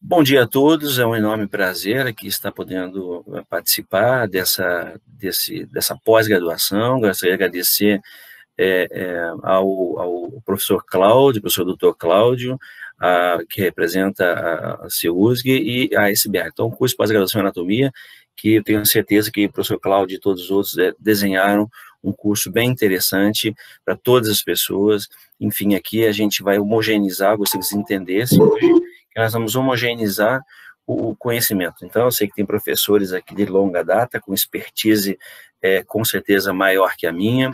Bom dia a todos, é um enorme prazer aqui estar podendo participar dessa pós-graduação. Gostaria de agradecer ao professor Cláudio, professor doutor Cláudio, que representa a CEUSG e a SBA. Então, o curso de pós-graduação em anatomia, que eu tenho certeza que o professor Cláudio e todos os outros desenharam um curso bem interessante para todas as pessoas. Enfim, aqui a gente vai homogeneizar, gostaria que vocês entendessem hoje, que nós vamos homogeneizar o conhecimento. Então, eu sei que tem professores aqui de longa data, com expertise com certeza maior que a minha,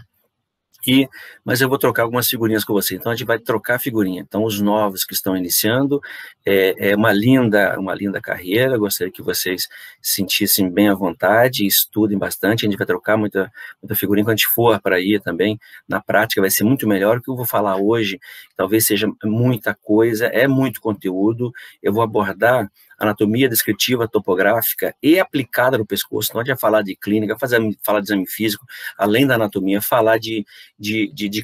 mas eu vou trocar algumas figurinhas com você. Então, a gente vai trocar figurinha. Então, os novos que estão iniciando, é uma linda carreira. Gostaria que vocês se sentissem bem à vontade, estudem bastante. A gente vai trocar muita figurinha quando a gente for para aí também. Na prática, vai ser muito melhor. O que eu vou falar hoje, talvez seja muita coisa, é muito conteúdo. Eu vou abordar anatomia descritiva, topográfica e aplicada no pescoço. Então, a gente vai falar de clínica, falar de exame físico, além da anatomia, falar de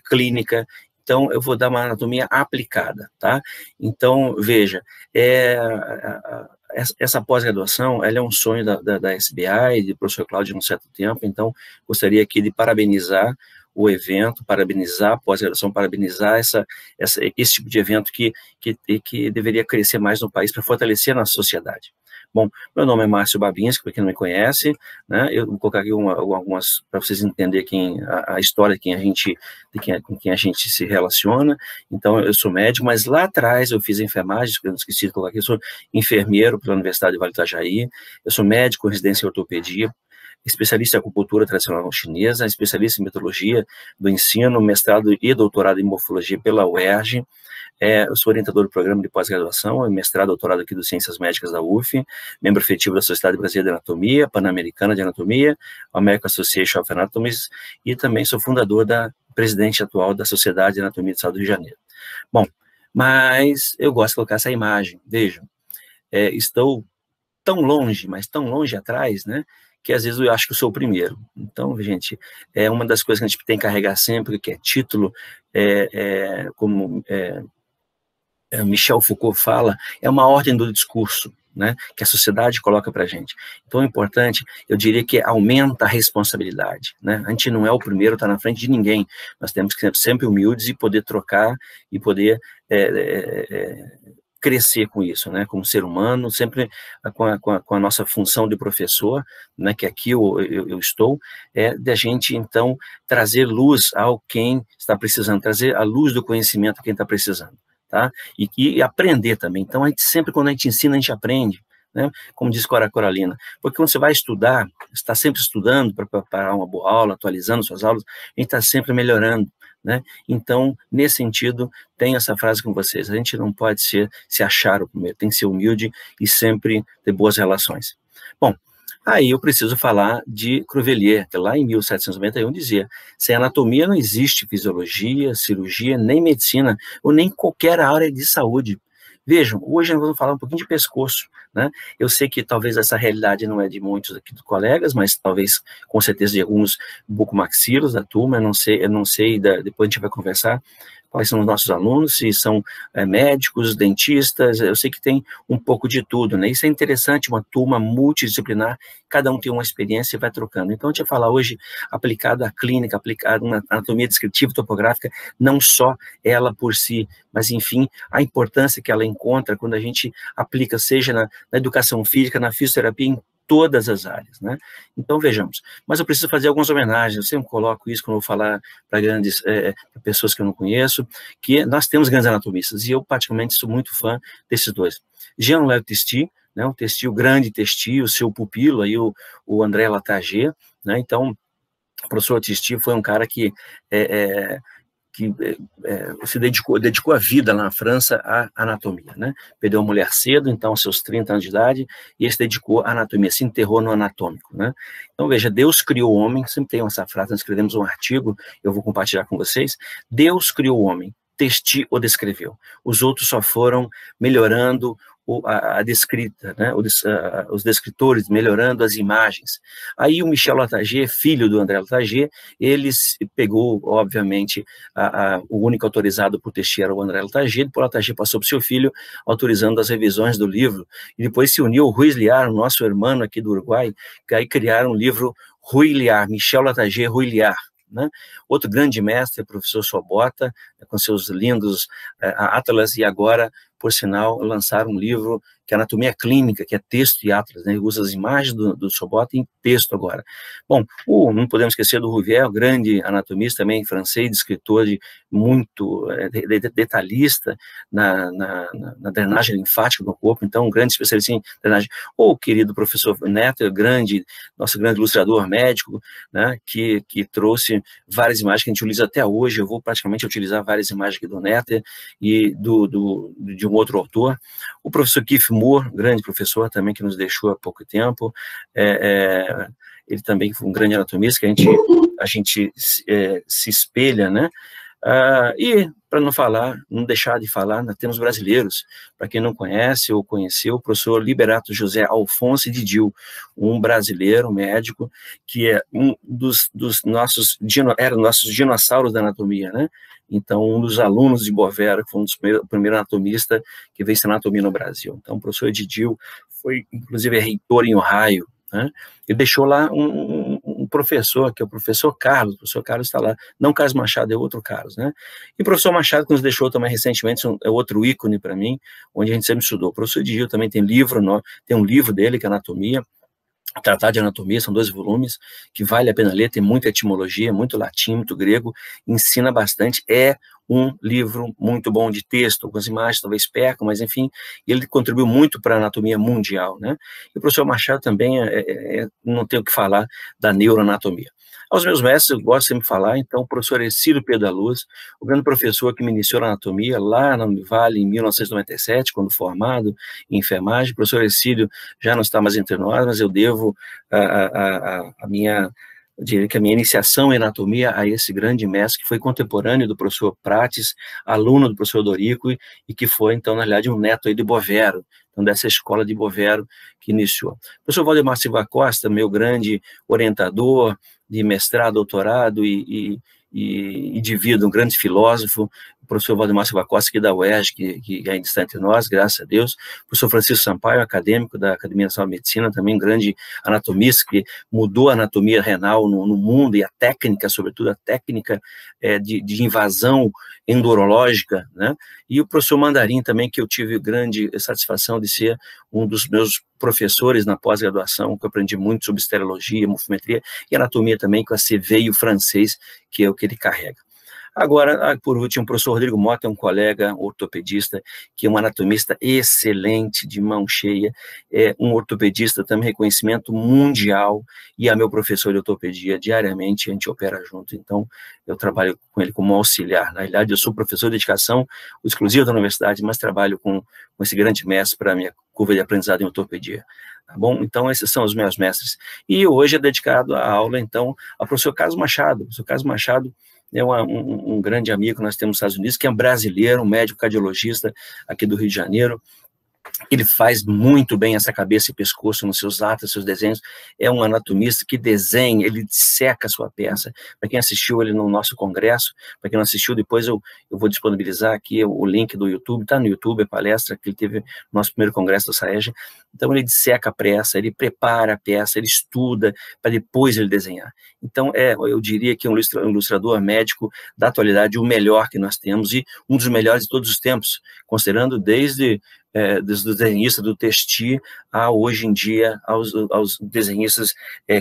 clínica. Então, eu vou dar uma anatomia aplicada, tá? Então, veja, essa pós-graduação, ela é um sonho da SBA e do professor Cláudio há um certo tempo. Então, gostaria aqui de parabenizar o evento, parabenizar a pós-graduação, parabenizar esse tipo de evento que deveria crescer mais no país para fortalecer a nossa sociedade. Bom, meu nome é Márcio Babinski, para quem não me conhece, né? Eu vou colocar aqui algumas para vocês entenderem a história com quem a gente se relaciona. Então, eu sou médico, mas lá atrás eu fiz enfermagem, eu não esqueci de colocar aqui, eu sou enfermeiro pela Universidade de Vale do Itajaí, eu sou médico com residência em ortopedia, especialista em acupuntura tradicional chinesa, especialista em metodologia do ensino, mestrado e doutorado em morfologia pela UERJ. Eu sou orientador do programa de pós-graduação, mestrado e doutorado aqui do Ciências Médicas da UF, membro efetivo da Sociedade Brasileira de Anatomia, Pan-Americana de Anatomia, American Association of Anatomists, e também sou fundador presidente atual da Sociedade de Anatomia de Saúde do Rio de Janeiro. Bom, mas eu gosto de colocar essa imagem. Vejam, estou tão longe, mas tão longe atrás, né, que às vezes eu acho que eu sou o primeiro. Então, gente, é uma das coisas que a gente tem que carregar sempre, que é título, como Michel Foucault fala, é uma ordem do discurso, né, que a sociedade coloca para a gente. Então, é importante, eu diria que aumenta a responsabilidade, né? A gente não é o primeiro, está na frente de ninguém. Nós temos que ser sempre humildes e poder trocar e poder crescer com isso, né, como ser humano, sempre com a nossa função de professor, né, que aqui eu estou, da gente, então, trazer luz ao quem está precisando, trazer a luz do conhecimento a quem está precisando, tá? E aprender também. Então, quando a gente ensina, a gente aprende, né, como diz Cora Coralina, porque quando você vai estudar, você está sempre estudando para preparar uma boa aula, atualizando suas aulas, a gente está sempre melhorando, né? Então, nesse sentido, tem essa frase com vocês: a gente não pode se achar o primeiro, tem que ser humilde e sempre ter boas relações. Bom, aí eu preciso falar de Cuvelier, que lá em 1791 dizia: sem anatomia não existe fisiologia, cirurgia, nem medicina, ou nem qualquer área de saúde. Vejam, hoje nós vamos falar um pouquinho de pescoço, né? Eu sei que talvez essa realidade não é de muitos aqui dos colegas, mas talvez, com certeza, de alguns bucomaxilos da turma. Eu não sei, depois a gente vai conversar quais são os nossos alunos, se são médicos, dentistas. Eu sei que tem um pouco de tudo, né? Isso é interessante, uma turma multidisciplinar, cada um tem uma experiência e vai trocando. Então, a gente vai falar hoje aplicado à clínica, aplicado na anatomia descritiva topográfica, não só ela por si, mas, enfim, a importância que ela encontra quando a gente aplica, seja na educação física, na fisioterapia, em todas as áreas, né? Então, vejamos. Mas eu preciso fazer algumas homenagens. Eu sempre coloco isso quando eu vou falar para grandes pessoas que eu não conheço, que nós temos grandes anatomistas, e eu, particularmente, sou muito fã desses dois. Jean-Léo Testy, né, o grande Testy, o seu pupilo, aí, o André Latager, né? Então, o professor Testy foi um cara que se dedicou a vida lá na França à anatomia, né? Perdeu a mulher cedo, então, aos seus 30 anos de idade, e ele se dedicou à anatomia, se enterrou no anatômico, né? Então, veja, Deus criou o homem, sempre tem essa frase, nós escrevemos um artigo, eu vou compartilhar com vocês: Deus criou o homem, Testy o descreveu. Os outros só foram melhorando a descrita, né, os descritores, melhorando as imagens. Aí o Michel Latager, filho do André Latager, ele pegou, obviamente, o único autorizado por texto era o André Latager, depois o Latager passou para o seu filho, autorizando as revisões do livro, e depois se uniu o Ruiz Liar, o nosso irmão aqui do Uruguai, que aí criaram um livro Rui Liar, Michel Latager, Rui Liar, né? Outro grande mestre, o professor Sobota, com seus lindos atlas, e agora, por sinal, lançaram um livro que é Anatomia Clínica, que é texto e atlas, né? Ele usa as imagens do Sobota em texto agora. Bom, não podemos esquecer do Rouvier, grande anatomista também francês, escritor muito detalhista na drenagem linfática do corpo, então um grande especialista em drenagem. O querido professor Neto, nosso grande ilustrador médico, né, que trouxe várias imagens que a gente utiliza até hoje. Eu vou praticamente utilizar várias imagens aqui do Neto e de um outro autor. O professor Keith Moore, grande professor também, que nos deixou há pouco tempo, ele também foi um grande anatomista, que a gente se espelha, né? E, para não deixar de falar, nós temos brasileiros, para quem não conhece ou conheceu, o professor Liberato José Alfonso Didil, um brasileiro, médico, que é um dos nossos dinossauros da anatomia, né? Então, um dos alunos de Bovera, que foi o primeiro anatomista que veio ensinar anatomia no Brasil. Então, o professor Didil foi, inclusive, reitor em Ohio, né? Ele deixou lá um professor, que é o professor Carlos está lá, não Carlos Machado, é outro Carlos, né? E o professor Machado, que nos deixou também recentemente, é outro ícone para mim, onde a gente sempre estudou. O professor Didil também tem um livro dele, que é Anatomia, Tratado de Anatomia, são 2 volumes, que vale a pena ler, tem muita etimologia, muito latim, muito grego, ensina bastante, é um livro muito bom de texto, algumas imagens talvez percam, mas enfim, ele contribuiu muito para a anatomia mundial, né? E o professor Machado também, não tenho o que falar da neuroanatomia. Aos meus mestres, eu gosto sempre de falar, então, o professor Ercílio Pedro da Luz, o grande professor que me iniciou na anatomia, lá na Univale, em 1997, quando formado em enfermagem. O professor Ercílio já não está mais entre nós, mas eu devo eu diria que a minha iniciação em anatomia a esse grande mestre, que foi contemporâneo do professor Prates, aluno do professor Dorico, e que foi, então, na realidade, um neto aí de Bovero, então, dessa escola de Bovero que iniciou. O professor Valdemar Silva Costa, meu grande orientador de mestrado, doutorado e de vida, um grande filósofo, o professor Valdemar Silva Costa, aqui da UERJ, que ainda está entre nós, graças a Deus, o professor Francisco Sampaio, acadêmico da Academia Nacional de Medicina, também um grande anatomista, que mudou a anatomia renal no mundo, e a técnica, sobretudo a técnica de invasão endurológica, né? E o professor Mandarim também, que eu tive grande satisfação de ser um dos meus professores na pós-graduação, que eu aprendi muito sobre estereologia, morfometria e anatomia também, com a CV e o francês, que é o que ele carrega. Agora, por último, o professor Rodrigo Mota é um colega ortopedista, que é um anatomista excelente, de mão cheia, é um ortopedista também reconhecimento mundial, e é meu professor de ortopedia diariamente, a gente opera junto, então eu trabalho com ele como auxiliar. Na realidade, eu sou professor de dedicação exclusiva da universidade, mas trabalho com esse grande mestre para a minha curva de aprendizado em ortopedia. Tá bom? Então, esses são os meus mestres. E hoje é dedicado a aula, então, ao professor Carlos Machado. O professor Carlos Machado é um grande amigo que nós temos nos Estados Unidos, que é um brasileiro, um médico cardiologista aqui do Rio de Janeiro. Ele faz muito bem essa cabeça e pescoço nos seus atos, seus desenhos. É um anatomista que desenha, ele disseca a sua peça. Para quem assistiu ele no nosso congresso, para quem não assistiu, depois eu vou disponibilizar aqui o link do YouTube, está no YouTube, a palestra que ele teve no nosso primeiro congresso da SAEG. Então ele disseca a peça, ele prepara a peça, ele estuda, para depois ele desenhar. Então eu diria que é um ilustrador médico da atualidade, o melhor que nós temos, e um dos melhores de todos os tempos, considerando desde dos desenhistas do Testi a, hoje em dia, aos desenhistas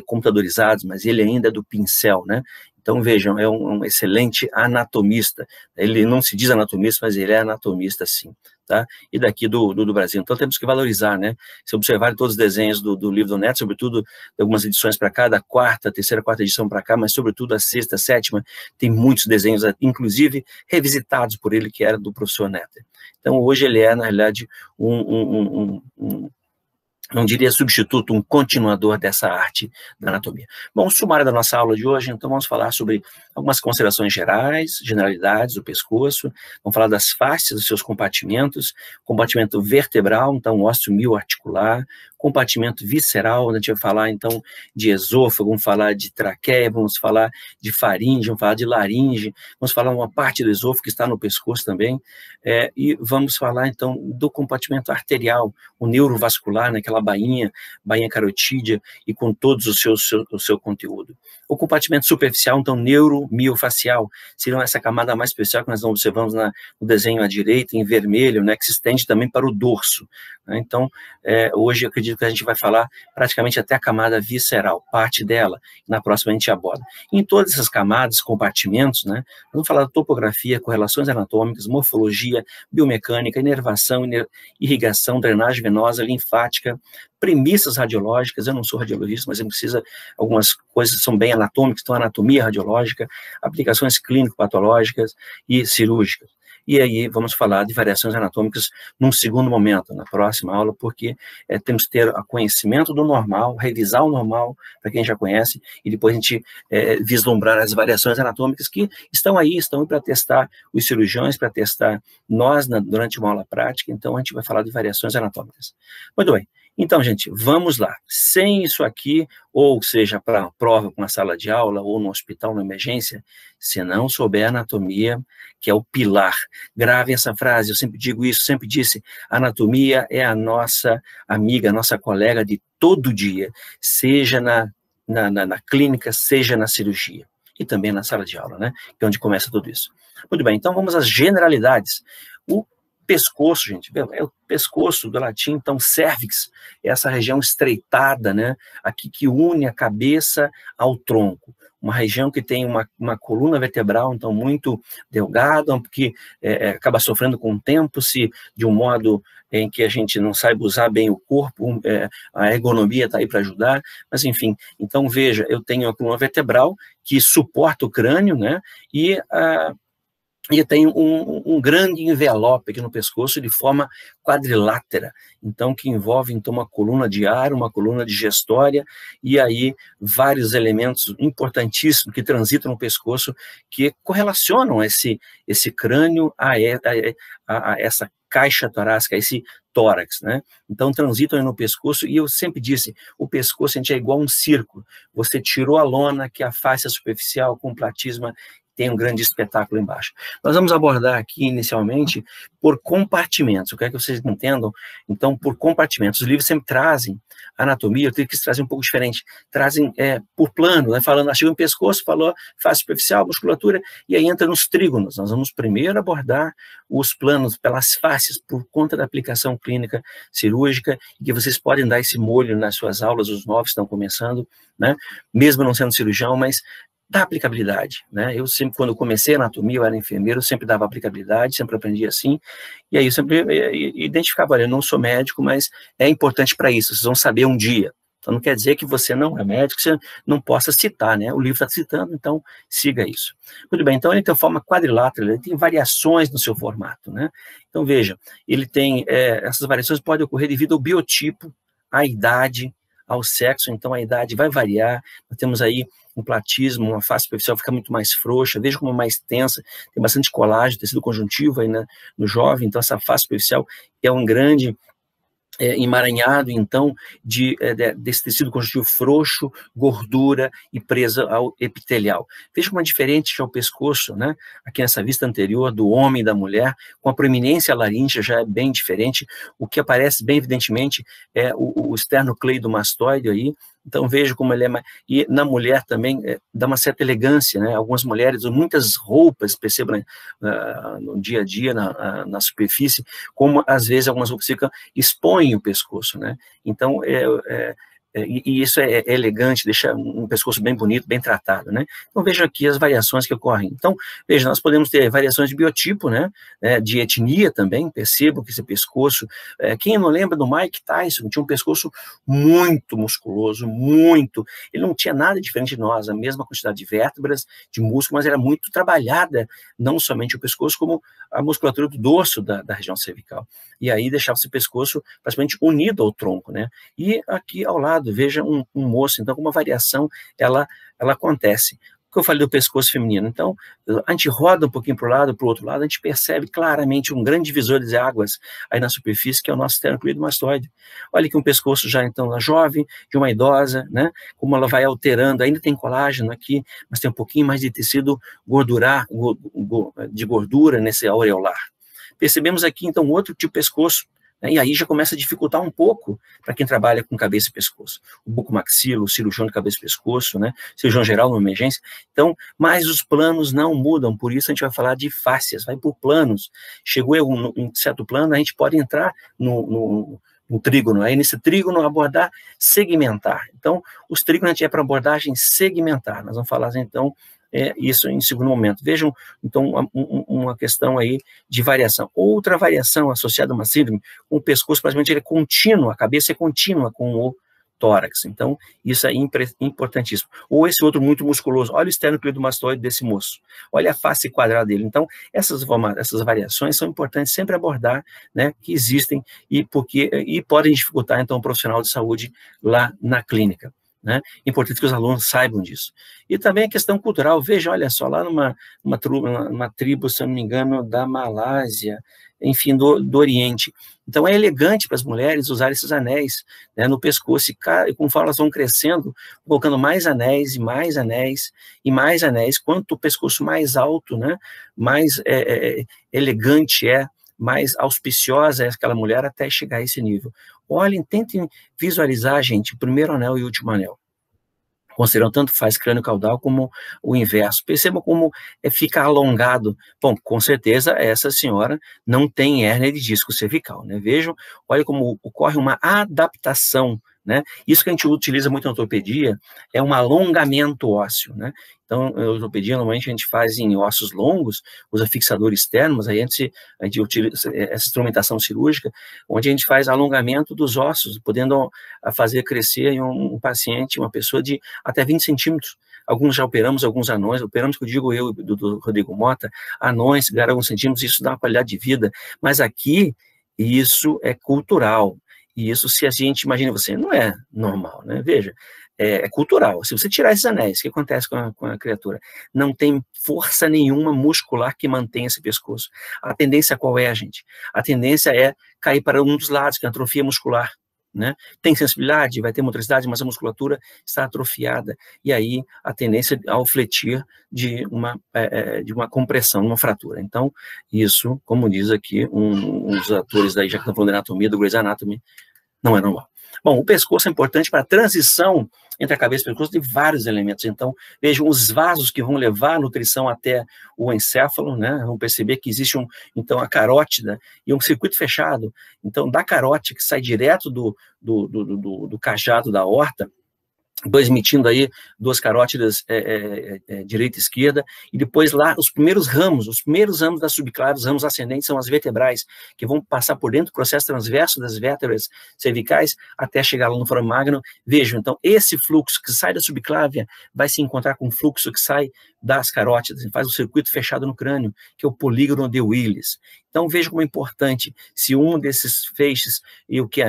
computadorizados, mas ele ainda é do pincel, né? Então, vejam, é um excelente anatomista. Ele não se diz anatomista, mas ele é anatomista, sim, tá? E daqui do Brasil. Então, temos que valorizar, né? Se observarem todos os desenhos do livro do Neto, sobretudo algumas edições para cá, da terceira, quarta edição para cá, mas sobretudo a sexta, sétima, tem muitos desenhos, inclusive revisitados por ele, que era do professor Neto. Então, hoje ele é, na realidade, não diria substituto, um continuador dessa arte da anatomia. Bom, o sumário da nossa aula de hoje, então vamos falar sobre algumas considerações gerais, generalidades do pescoço, vamos falar das faces dos seus compartimentos, compartimento vertebral, então ósseo mioarticular, compartimento visceral, onde a gente vai falar então de esôfago, vamos falar de traqueia, vamos falar de faringe, vamos falar de laringe, vamos falar uma parte do esôfago que está no pescoço também, e vamos falar então do compartimento arterial, o neurovascular, naquela bainha carotídea e com todos o seu conteúdo. O compartimento superficial, então neuromiofacial, seria essa camada mais especial que nós observamos no desenho à direita, em vermelho, né, que se estende também para o dorso. Né? Então, hoje eu acredito que a gente vai falar praticamente até a camada visceral, parte dela, na próxima a gente aborda. Em todas essas camadas, compartimentos, né, vamos falar da topografia, correlações anatômicas, morfologia, biomecânica, inervação, irrigação, drenagem venosa, linfática, premissas radiológicas. Eu não sou radiologista, mas precisa, algumas coisas são bem anatômicas, então anatomia radiológica, aplicações clínico-patológicas e cirúrgicas. E aí vamos falar de variações anatômicas num segundo momento, na próxima aula, porque temos que ter o conhecimento do normal, revisar o normal, para quem já conhece, e depois a gente vislumbrar as variações anatômicas que estão aí para testar os cirurgiões, para testar nós durante uma aula prática. Então a gente vai falar de variações anatômicas. Muito bem. Então, gente, vamos lá. Sem isso aqui, ou seja, para a prova com a sala de aula, ou no hospital, na emergência, se não souber anatomia, que é o pilar. Grave essa frase, eu sempre digo isso, sempre disse, anatomia é a nossa amiga, a nossa colega de todo dia, seja na clínica, seja na cirurgia, e também na sala de aula, né, que é onde começa tudo isso. Muito bem, então vamos às generalidades. O pescoço, gente, é o pescoço do latim, então cervix, é essa região estreitada, né, aqui que une a cabeça ao tronco, uma região que tem uma coluna vertebral, então, muito delgada, que acaba sofrendo com o tempo, se de um modo em que a gente não saiba usar bem o corpo, a ergonomia está aí para ajudar, mas enfim, então veja, eu tenho a coluna vertebral que suporta o crânio, né, e tem um grande envelope aqui no pescoço de forma quadrilátera, então que envolve então uma coluna de ar, uma coluna digestória, e aí vários elementos importantíssimos que transitam no pescoço, que correlacionam esse crânio a essa caixa torácica, a esse tórax, né? Então transitam aí no pescoço, e eu sempre disse, o pescoço a gente é igual um círculo, você tirou a lona, que é a face superficial com platisma, tem um grande espetáculo embaixo. Nós vamos abordar aqui, inicialmente, por compartimentos. Eu quero que vocês entendam, então, por compartimentos. Os livros sempre trazem anatomia, eu tenho que trazer um pouco diferente. Trazem por plano, né, falando, chega no pescoço, falou face superficial, musculatura, e aí entra nos trígonos. Nós vamos primeiro abordar os planos pelas faces, por conta da aplicação clínica cirúrgica, e que vocês podem dar esse molho nas suas aulas, os novos estão começando, né, mesmo não sendo cirurgião, mas da aplicabilidade, né? Eu sempre, quando comecei a anatomia, eu era enfermeiro, eu sempre dava aplicabilidade, sempre aprendi assim, e aí eu sempre identificava, olha, eu não sou médico, mas é importante para isso, vocês vão saber um dia. Então não quer dizer que você não é médico, você não possa citar, né? O livro está citando, então siga isso. Muito bem, então ele tem forma quadrilátera, ele tem variações no seu formato, né? Então veja, ele tem, essas variações podem ocorrer devido ao biotipo, à idade, ao sexo, então a idade vai variar, nós temos aí um platismo, uma face superficial fica muito mais frouxa, veja como é mais tensa, tem bastante colágeno, tecido conjuntivo aí, né, no jovem, então essa face superficial é um grande emaranhado, então, desse tecido conjuntivo frouxo, gordura e presa ao epitelial. Veja como é diferente ao pescoço, né? Aqui nessa vista anterior do homem e da mulher, com a proeminência laríngea já é bem diferente. O que aparece bem evidentemente é o esternocleidomastoide aí. Então veja como ele é mais... E na mulher também dá uma certa elegância, né? Algumas mulheres, muitas roupas, percebam no dia a dia, na superfície, como às vezes algumas roupas expõem o pescoço, né? Então e isso é elegante, deixa um pescoço bem bonito, bem tratado, né? Então, vejam aqui as variações que ocorrem. Então, veja, nós podemos ter variações de biotipo, né? De etnia também, percebam que esse pescoço... quem não lembra do Mike Tyson, tinha um pescoço muito musculoso, muito... Ele não tinha nada diferente de nós, a mesma quantidade de vértebras, de músculo, mas era muito trabalhada, não somente o pescoço, como a musculatura do dorso da região cervical. E aí deixava esse pescoço praticamente unido ao tronco, né? E aqui ao lado, veja um moço, então, com uma variação, ela acontece. O que eu falei do pescoço feminino? Então, a gente roda um pouquinho para o lado, para o outro lado, a gente percebe claramente um grande divisor de águas aí na superfície, que é o nosso esternocleidomastoide. Olha aqui um pescoço já, então, da jovem, de uma idosa, né? Como ela vai alterando, ainda tem colágeno aqui, mas tem um pouquinho mais de tecido de gordura nesse aureolar. Percebemos aqui, então, outro tipo de pescoço, né, e aí já começa a dificultar um pouco para quem trabalha com cabeça e pescoço. O bucomaxilo, o cirurgião de cabeça e pescoço, né, cirurgião geral numa emergência. Então, mas os planos não mudam, por isso a gente vai falar de fáscias, vai por planos. Chegou em certo plano, a gente pode entrar no trígono, aí nesse trígono abordar segmentar. Então, os trígonos a gente é para abordagem segmentar. Nós vamos falar, então, isso em segundo momento. Vejam, então, uma questão aí de variação. Outra variação associada a uma síndrome, o pescoço, praticamente, ele é contínuo, a cabeça é contínua com o tórax. Então, isso é importantíssimo. Ou esse outro muito musculoso. Olha o esternocleidomastoide desse moço. Olha a face quadrada dele. Então, essas variações são importantes sempre abordar, né, que existem e podem dificultar, então, o profissional de saúde lá na clínica. Né? Importante que os alunos saibam disso. E também a questão cultural, veja, olha só, lá numa tribo, se eu não me engano, da Malásia, enfim, do Oriente. Então é elegante para as mulheres usar esses anéis, né, no pescoço, e conforme elas vão crescendo, colocando mais anéis, e mais anéis, e mais anéis, quanto o pescoço mais alto, né, mais elegante mais auspiciosa é aquela mulher até chegar a esse nível. Olhem, tentem visualizar, gente, o primeiro anel e o último anel. Considerando tanto faz crânio caudal como o inverso. Percebam como fica alongado. Bom, com certeza essa senhora não tem hérnia de disco cervical, né? Vejam, olha como ocorre uma adaptação, né? Isso que a gente utiliza muito na ortopedia é um alongamento ósseo, né? Então, na ortopedia, normalmente a gente faz em ossos longos, usa fixadores externos, aí a gente utiliza essa instrumentação cirúrgica, onde a gente faz alongamento dos ossos, podendo fazer crescer em um paciente, uma pessoa de até 20 centímetros. Alguns já operamos, alguns anões, operamos, que eu digo eu, do Rodrigo Mota, anões, ganhar alguns centímetros, isso dá uma qualidade de vida, mas aqui, isso é cultural. E isso, se a gente, imagina você, não é normal, né? Veja, é cultural. Se você tirar esses anéis, o que acontece com a criatura? Não tem força nenhuma muscular que mantenha esse pescoço. A tendência qual é, gente? A tendência é cair para um dos lados, que é a atrofia muscular, né? Tem sensibilidade, vai ter motricidade, mas a musculatura está atrofiada. E aí, a tendência ao fletir de uma compressão, uma fratura. Então, isso, como diz aqui uns atores daí, já que estão falando de anatomia, do Grey's Anatomy, não é normal. Bom, o pescoço é importante para a transição entre a cabeça e o pescoço de vários elementos. Então, vejam os vasos que vão levar a nutrição até o encéfalo, né? Vão perceber que existe então, a carótida e um circuito fechado. Então, da carótida, que sai direto do cajado da aorta, transmitindo aí duas carótidas direita e esquerda, e depois lá os primeiros ramos da subclave, os ramos ascendentes são as vertebrais, que vão passar por dentro do processo transverso das vértebras cervicais até chegar lá no foro magno. Vejam, então, esse fluxo que sai da subclávia vai se encontrar com o fluxo que sai das carótidas, e faz um circuito fechado no crânio, que é o polígono de Willis. Então, veja como é importante, se um desses feixes, e o que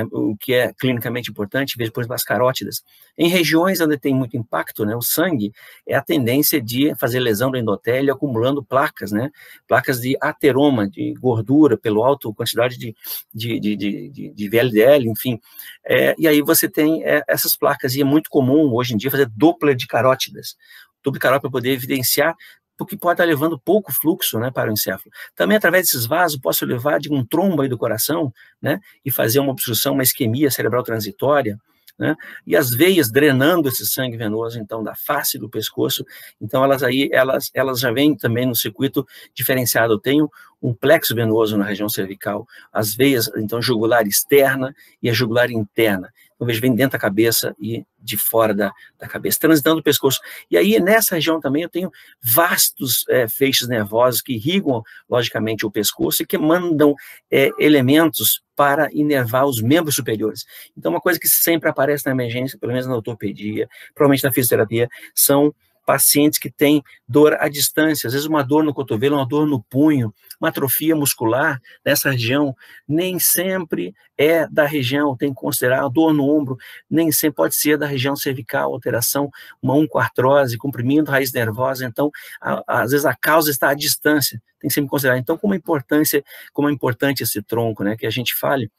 é clinicamente importante, veja, por exemplo, as carótidas. Em regiões onde tem muito impacto, né, o sangue, é a tendência de fazer lesão do endotélio, acumulando placas, né, placas de ateroma, de gordura, pelo alto quantidade de VLDL, enfim. E aí você tem essas placas, e é muito comum, hoje em dia, fazer Doppler de carótidas. Doppler de carótida para poder evidenciar, porque pode estar levando pouco fluxo, né, para o encéfalo. Também, através desses vasos, posso levar de um trombo aí do coração, né, e fazer uma obstrução, uma isquemia cerebral transitória, né, e as veias drenando esse sangue venoso, então, da face do pescoço. Então, elas já vêm também no circuito diferenciado. Eu tenho um plexo venoso na região cervical, as veias, então, jugular externa e a jugular interna. Então, veja, vem dentro da cabeça e de fora da cabeça, transitando o pescoço. E aí, nessa região também, eu tenho vastos feixes nervosos que irrigam, logicamente, o pescoço e que mandam elementos para inervar os membros superiores. Então, uma coisa que sempre aparece na emergência, pelo menos na ortopedia, provavelmente na fisioterapia, são pacientes que têm dor à distância, às vezes uma dor no cotovelo, uma dor no punho, uma atrofia muscular nessa região, nem sempre é da região, tem que considerar a dor no ombro, nem sempre pode ser da região cervical, alteração, uma oncoartrose, comprimento raiz nervosa, então, às vezes a causa está à distância, tem que sempre considerar. Então, como é importante esse tronco, né, que a gente fale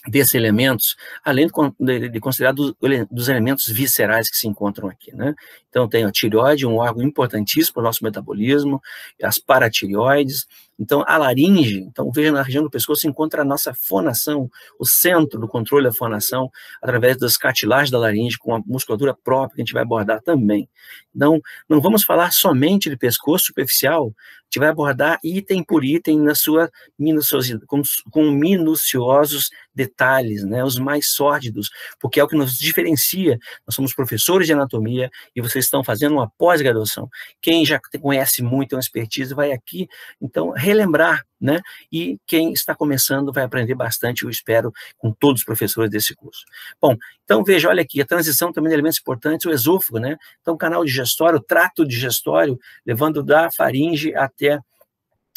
desses elementos, além de considerar dos elementos viscerais que se encontram aqui, né? Então, tem a tireoide, um órgão importantíssimo para o nosso metabolismo, as paratireoides, então, a laringe, então, veja, na região do pescoço se encontra a nossa fonação, o centro do controle da fonação, através das cartilagens da laringe, com a musculatura própria, que a gente vai abordar também. Então, não vamos falar somente de pescoço superficial, a gente vai abordar item por item na sua minuciosidade, com minuciosos detalhes, né, os mais sórdidos, porque é o que nos diferencia. Nós somos professores de anatomia e vocês estão fazendo uma pós-graduação. Quem já conhece muito, tem uma expertise, vai aqui, então, relembrar, né, e quem está começando vai aprender bastante, eu espero, com todos os professores desse curso. Bom, então, veja, olha aqui, a transição também de elementos importantes, o esôfago, né, então, o canal digestório, o trato digestório, levando da faringe até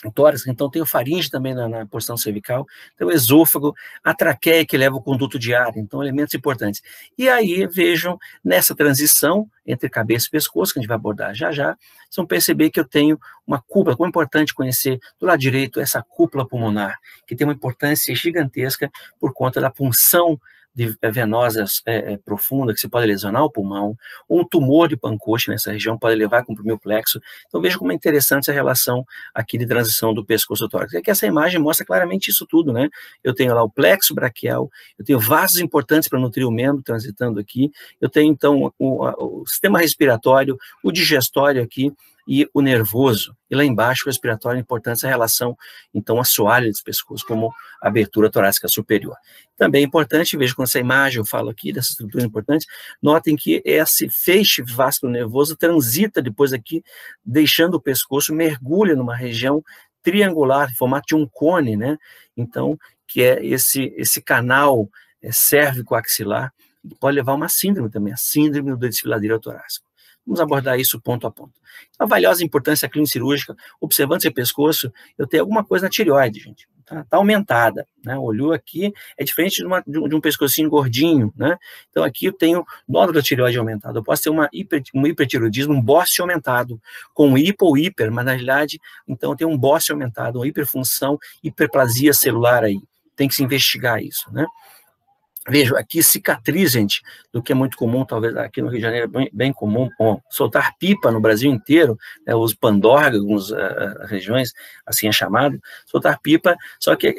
o tórax, então tem o faringe também na porção cervical, então o esôfago, a traqueia que leva o conduto de ar, então elementos importantes. E aí, vejam, nessa transição entre cabeça e pescoço, que a gente vai abordar já já, vocês vão perceber que eu tenho uma cúpula, como é importante conhecer do lado direito essa cúpula pulmonar, que tem uma importância gigantesca por conta da punção venosa profunda, que se pode lesionar o pulmão, ou um tumor de Pancoche nessa região pode levar a comprimir o plexo. Então veja como é interessante essa relação aqui de transição do pescoço ao tórax. É que essa imagem mostra claramente isso tudo, né? Eu tenho lá o plexo braquial, eu tenho vasos importantes para nutrir o membro transitando aqui, eu tenho então o sistema respiratório, o digestório aqui, e o nervoso, e lá embaixo o respiratório, importante essa relação, então, assoalho do pescoço, como a abertura torácica superior. Também é importante, veja com essa imagem, eu falo aqui dessa estrutura importante, notem que esse feixe vascular nervoso transita depois aqui, deixando o pescoço, mergulha numa região triangular, em formato de um cone, né? Então, que é esse canal cérvico-axilar, que pode levar a uma síndrome também, a síndrome do desfiladeiro torácico. Vamos abordar isso ponto a ponto. A valiosa importância clínica cirúrgica, observando esse pescoço, eu tenho alguma coisa na tireoide, gente. Tá aumentada, né? Olhou aqui, é diferente de um pescocinho gordinho, né? Então aqui eu tenho nódulo da tireoide aumentado. Eu posso ter um hipertireoidismo, um bócio aumentado, com hipo ou hiper, mas na realidade, então eu tenho um bócio aumentado, uma hiperfunção, hiperplasia celular aí. Tem que se investigar isso, né? Vejo aqui cicatriz, gente, do que é muito comum, talvez aqui no Rio de Janeiro é bem comum, soltar pipa no Brasil inteiro, né, os pandorgas, algumas regiões, assim é chamado, soltar pipa, só que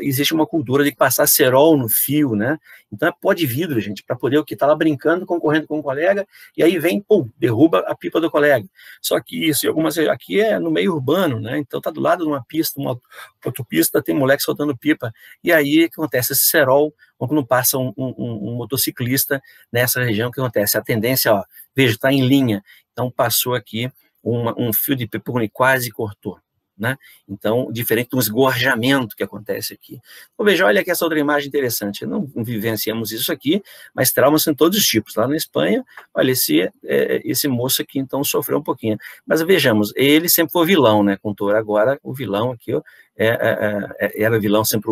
existe uma cultura de passar cerol no fio, né, então é pó de vidro, gente, para poder o que está lá brincando, concorrendo com um colega, e aí vem, pum, derruba a pipa do colega. Só que isso, aqui é no meio urbano, né, então está do lado de uma pista, uma autopista, tem moleque soltando pipa, e aí acontece esse cerol, quando passa um motociclista nessa região, o que acontece? A tendência, ó, veja, está em linha, então passou aqui um fio de pepune, quase cortou, né? Então, diferente de um esgorjamento que acontece aqui. Então, veja, olha aqui essa outra imagem interessante, não vivenciamos isso aqui, mas traumas são todos os tipos. Lá na Espanha, olha, esse moço aqui, então, sofreu um pouquinho. Mas vejamos, ele sempre foi vilão, né, com o touro. Agora, o vilão aqui, ó, era vilão sempre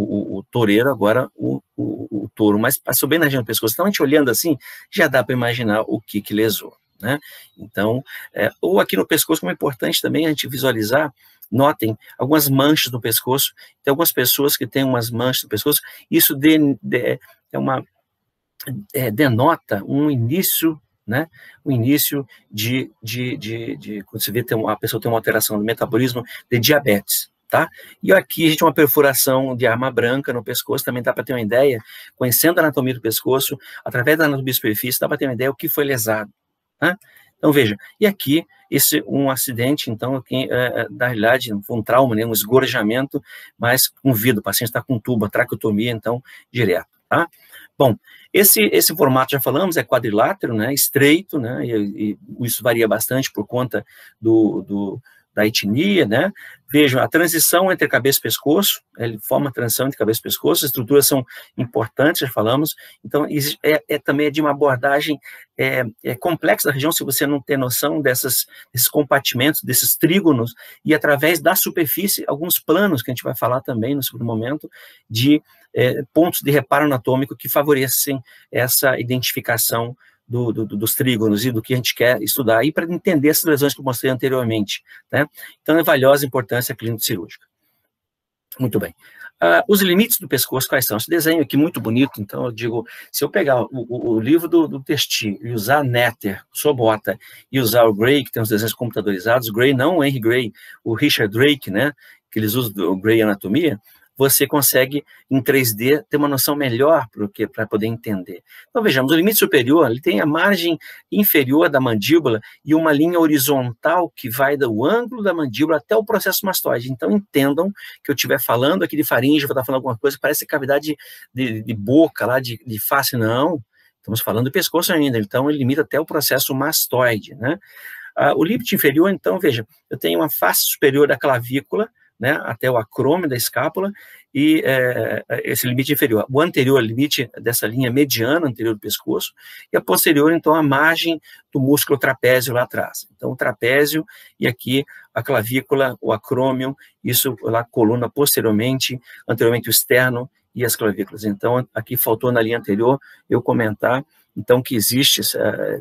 o toureiro, agora o touro, mas passou bem na região do pescoço. Então, a gente olhando assim, já dá para imaginar o que lesou, né? Então, ou aqui no pescoço, como é importante também a gente visualizar, notem algumas manchas no pescoço, tem algumas pessoas que têm umas manchas no pescoço, isso denota um início, né? O início quando você vê a pessoa tem uma alteração do metabolismo de diabetes. Tá? E aqui a gente tem uma perfuração de arma branca no pescoço, também dá para ter uma ideia, conhecendo a anatomia do pescoço, através da anatomia de superfície, dá para ter uma ideia do que foi lesado. Tá? Então veja, e aqui um acidente, então, na realidade, um trauma, né, um esgorejamento, mas com vida, o paciente está com tubo, a traqueotomia, então, direto, tá? Bom, esse formato, já falamos, é quadrilátero, né, estreito, né, e isso varia bastante por conta da etnia, né? Vejam, a transição entre cabeça e pescoço, ele forma a transição entre cabeça e pescoço, as estruturas são importantes, já falamos, então também é de uma abordagem complexa da região, se você não tem noção desses compartimentos, desses trígonos, e através da superfície, alguns planos, que a gente vai falar também no segundo momento, de pontos de reparo anatômico que favorecem essa identificação dos trígonos e do que a gente quer estudar, e para entender essas lesões que eu mostrei anteriormente, né? Então, é valiosa a importância clínica cirúrgica. Muito bem. Os limites do pescoço, quais são? Esse desenho aqui, muito bonito, então eu digo, se eu pegar o livro do Testi e usar Netter, Sobota, e usar o Gray, que tem os desenhos computadorizados, Gray, não o Henry Gray, o Richard Drake, né, que eles usam o Gray Anatomia, você consegue, em 3D, ter uma noção melhor para poder entender. Então, vejamos, o limite superior, ele tem a margem inferior da mandíbula e uma linha horizontal que vai do ângulo da mandíbula até o processo mastoide. Então, entendam que eu estiver falando aqui de faringe, vou estar falando alguma coisa que parece cavidade de boca, lá de face, não. Estamos falando do pescoço ainda, então ele limita até o processo mastoide, né? O limite inferior, então, veja, eu tenho uma face superior da clavícula, né, até o acrômio da escápula, e esse limite inferior. O anterior, limite dessa linha mediana anterior do pescoço, e a posterior, então, a margem do músculo trapézio lá atrás. Então, o trapézio, e aqui a clavícula, o acrômio, isso lá, coluna posteriormente, anteriormente o externo e as clavículas. Então, aqui faltou na linha anterior eu comentar, então, que existe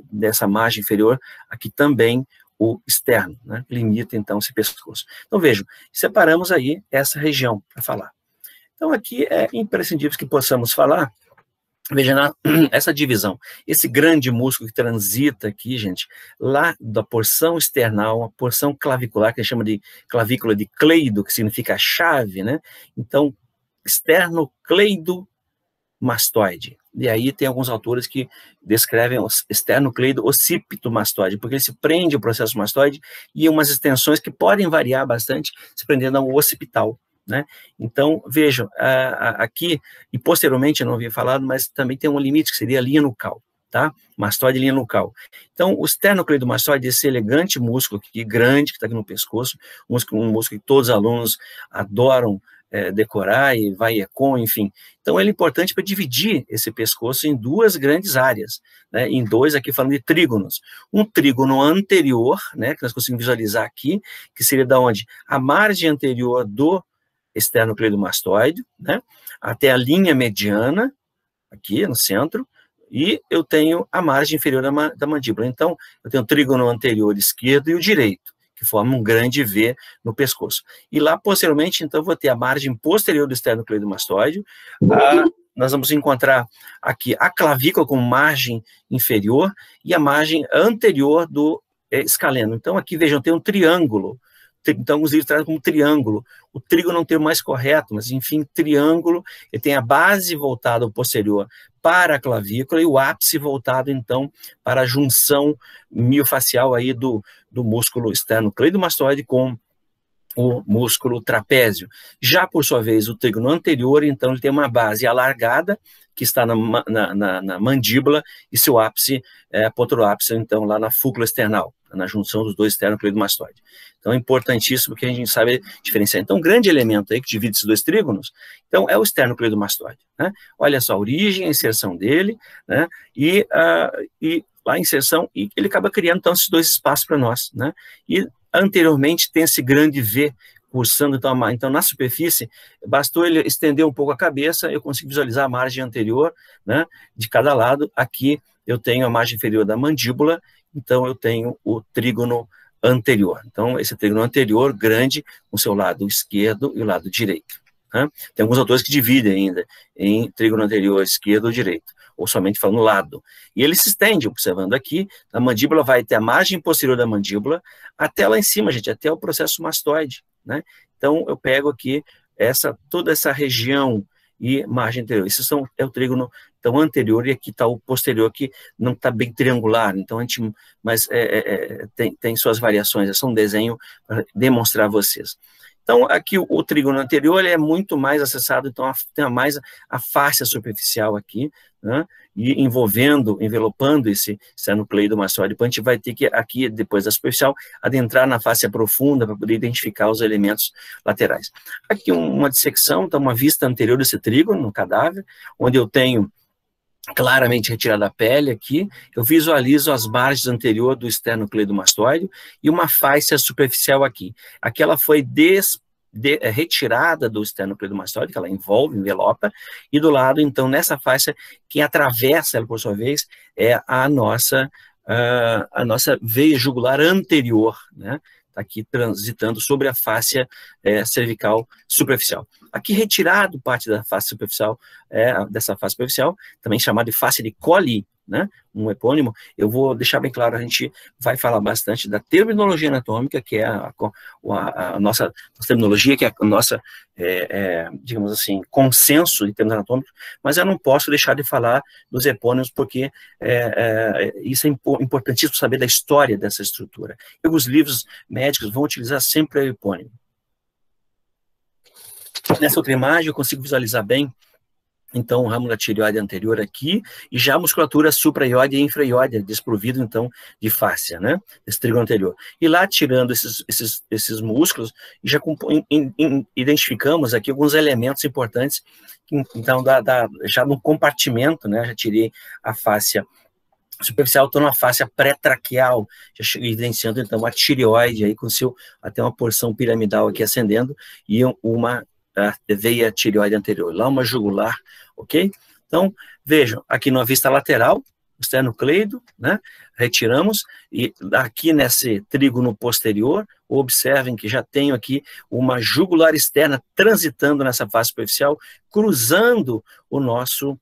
dessa margem inferior, aqui também, o externo, né, limita, então, esse pescoço. Então, vejam, separamos aí essa região para falar. Então, aqui é imprescindível que possamos falar, veja, essa divisão, esse grande músculo que transita aqui, gente, lá da porção external, a porção clavicular, que a gente chama de clavícula de Cleido, que significa chave, né, então, esternocleidomastoide. E aí tem alguns autores que descrevem o esternocleido-occipitomastoide, porque ele se prende ao processo mastoide e umas extensões que podem variar bastante, se prendendo ao occipital, né? Então, vejam, aqui, e posteriormente, eu não havia falado, mas também tem um limite, que seria a linha nucal, tá? Mastoide e linha nucal. Então, o esternocleidomastoide, esse elegante músculo aqui, grande, que está aqui no pescoço, um músculo que todos os alunos adoram decorar, e vai com, enfim. Então, ele é importante para dividir esse pescoço em duas grandes áreas, né, em dois, aqui falando de trígonos. Um trígono anterior, né, que nós conseguimos visualizar aqui, que seria da onde? A margem anterior do esternocleidomastoide, né, até a linha mediana, aqui no centro, e eu tenho a margem inferior da mandíbula. Então, eu tenho o trígono anterior esquerdo e o direito, que forma um grande V no pescoço. E lá, posteriormente, então, vou ter a margem posterior do esternocleidomastoide. Nós vamos encontrar aqui a clavícula como margem inferior e a margem anterior do escaleno. Então, aqui, vejam, tem um triângulo. Então, os livros trazem como triângulo. O trígono não é o termo mais correto, mas, enfim, triângulo. Ele tem a base voltada ao posterior para a clavícula e o ápice voltado, então, para a junção miofacial aí do músculo esternocleidomastoide com o músculo trapézio. Já, por sua vez, o trígono anterior, então, ele tem uma base alargada, que está na mandíbula, e seu ápice, apotroápice, então, lá na fúcula external, na junção dos dois esternocleidomastoides. Então, é importantíssimo que a gente sabe diferenciar. Então, um grande elemento aí que divide esses dois trígonos, então, é o esternocleidomastoide, né? Olha só a origem, a inserção dele, né? E lá a inserção, e ele acaba criando, então, esses dois espaços para nós, né? E, anteriormente, tem esse grande V cursando, então, na superfície, bastou ele estender um pouco a cabeça, eu consigo visualizar a margem anterior, né, de cada lado. Aqui eu tenho a margem inferior da mandíbula, então eu tenho o trígono anterior. Então, esse trígono anterior, grande, com seu lado esquerdo e o lado direito, né? Tem alguns autores que dividem ainda em trígono anterior, esquerdo ou direito, ou somente falando lado. E ele se estende, observando aqui, a mandíbula vai ter a margem posterior da mandíbula, até lá em cima, gente, até o processo mastoide, né? Então, eu pego aqui toda essa região e margem anterior. Isso é o trígono então anterior, e aqui está o posterior, que não está bem triangular, então a gente, mas tem suas variações, é só um desenho para demonstrar a vocês. Então, aqui o trígono anterior ele é muito mais acessado, então tem mais a face superficial aqui, né? E envelopando esse esternocleidomastoide. Depois a gente vai ter que, aqui, depois da superficial, adentrar na face profunda para poder identificar os elementos laterais. Aqui uma dissecção, então uma vista anterior desse trígono no cadáver, onde eu tenho claramente retirada a pele aqui, eu visualizo as margens anteriores do esternocleidomastoide e uma face superficial aqui. Aqui ela foi retirada do esternocleidomastoide, que ela envelopa, e do lado, então, nessa face, quem atravessa ela, por sua vez, é a nossa veia jugular anterior, né? Aqui transitando sobre a face cervical superficial. Aqui retirado parte da face superficial, dessa face superficial, também chamada de face de Colli, né, um epônimo. Eu vou deixar bem claro, a gente vai falar bastante da terminologia anatômica, que é a nossa terminologia, que é a nossa, digamos assim, consenso em termos anatômicos, mas eu não posso deixar de falar dos epônimos, porque isso é importantíssimo saber da história dessa estrutura. E os livros médicos vão utilizar sempre o epônimo. Nessa outra imagem eu consigo visualizar bem, então, o ramo da tireoide anterior aqui, e já a musculatura supraioide e infraioide, desprovido, então, de fáscia, né, esse trígono anterior. E lá, tirando esses músculos, já identificamos aqui alguns elementos importantes, então, já no compartimento, né, já tirei a fáscia superficial, estou numa face pré-traqueal, já evidenciando, então, a tireoide aí, com até uma porção piramidal aqui ascendendo, e uma veia tireoide anterior, lá uma jugular, ok? Então, vejam, aqui numa vista lateral, esternocleido, né? Retiramos, e aqui nesse trígono posterior, observem que já tenho aqui uma jugular externa transitando nessa face superficial, cruzando o nosso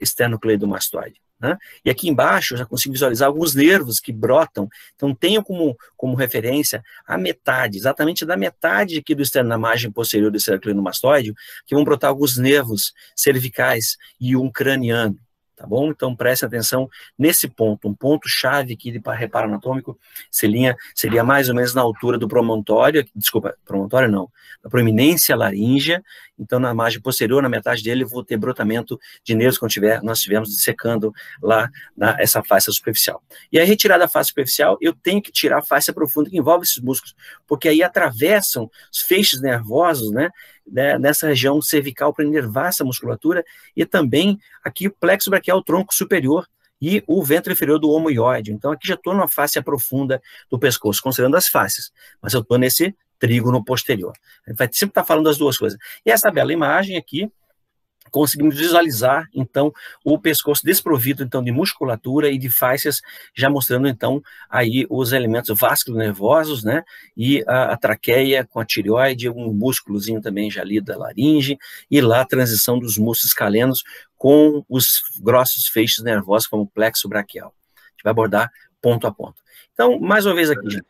esternocleidomastoide. Né? E aqui embaixo eu já consigo visualizar alguns nervos que brotam, então tenho como referência a metade, exatamente da metade aqui do externo, na margem posterior do esternocleidomastoide, que vão brotar alguns nervos cervicais e um craniano, tá bom? Então preste atenção nesse ponto, um ponto-chave aqui para reparo anatômico, seria mais ou menos na altura do promontório, desculpa, promontório não, da proeminência laríngea, então na margem posterior, na metade dele, eu vou ter brotamento de nervos quando nós estivermos dissecando lá essa face superficial. E aí, retirada a face superficial, eu tenho que tirar a face profunda que envolve esses músculos, porque aí atravessam os feixes nervosos, né, nessa região cervical para inervar essa musculatura, e também aqui o plexo braquial, o tronco superior, e o ventro inferior do omoioide. Então aqui já estou numa face profunda do pescoço, considerando as faces, mas eu estou nesse trígono posterior. A gente vai sempre estar falando das duas coisas. E essa bela imagem aqui, conseguimos visualizar, então, o pescoço desprovido, então, de musculatura e de fáscias, já mostrando, então, aí os elementos vasculonervosos, né, e a traqueia com a tireoide, um músculozinho também já ali da laringe, e lá a transição dos músculos escalenos com os grossos feixes nervosos, como o plexo braquial. A gente vai abordar ponto a ponto. Então, mais uma vez aqui, gente.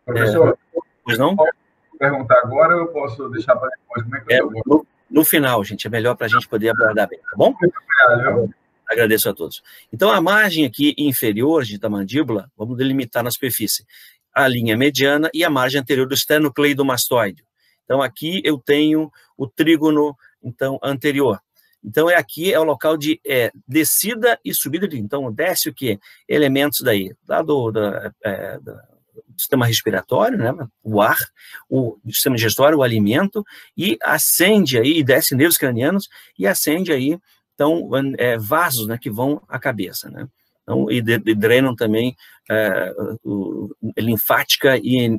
Professor, pois não? Posso perguntar agora ou eu posso deixar para depois? Como é que eu vou? No final, gente, é melhor para a gente poder abordar bem, tá bom? Agradeço a todos. Então, a margem aqui inferior, gente, da mandíbula, vamos delimitar na superfície a linha mediana e a margem anterior do esternocleidomastoide. Então, aqui eu tenho o trígono, então, anterior. Então, aqui é o local de descida e subida. Então, desce o quê? Elementos daí, lá do sistema respiratório, né, o ar, o sistema digestório, o alimento, e ascende aí, desce nervos cranianos, e ascende aí, então, vasos, né, que vão à cabeça, né, então, e drenam também linfática e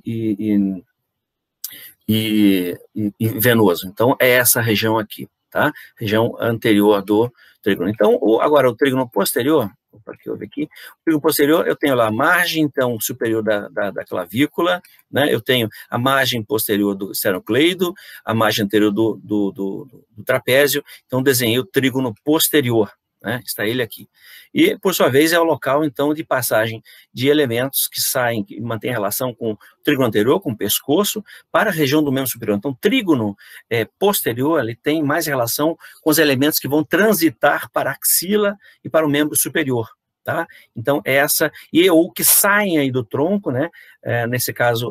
venoso. Então, é essa região aqui, tá? Região anterior do trígono. Então, agora, o trígono posterior, que eu ver aqui, o trígono posterior, eu tenho lá a margem, então, superior da clavícula, né? Eu tenho a margem posterior do esternocleido, a margem anterior do trapézio, então desenhei o trígono posterior, né? Está ele aqui. E, por sua vez, é o local, então, de passagem de elementos que saem, que mantém relação com o trígono anterior, com o pescoço, para a região do membro superior. Então, o trígono posterior, ele tem mais relação com os elementos que vão transitar para a axila e para o membro superior. Tá? Então, ou que saem aí do tronco, né? Nesse caso,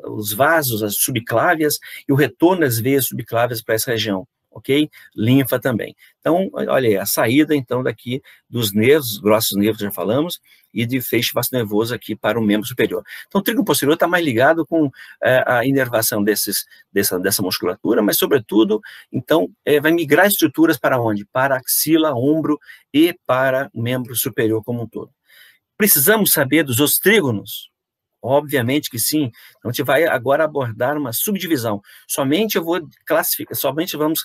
os vasos, as subclávias, e o retorno das veias subclávias para essa região, ok? Linfa também. Então, olha aí, a saída, então, daqui dos nervos, grossos nervos, já falamos, e de feixe vasto nervoso aqui para o membro superior. Então, o trígono posterior está mais ligado com a inervação dessa musculatura, mas, sobretudo, então, vai migrar estruturas para onde? Para a axila, ombro e para o membro superior como um todo. Precisamos saber dos outros trígonos? Obviamente que sim. Então, a gente vai agora abordar uma subdivisão. Somente eu vou classificar, somente vamos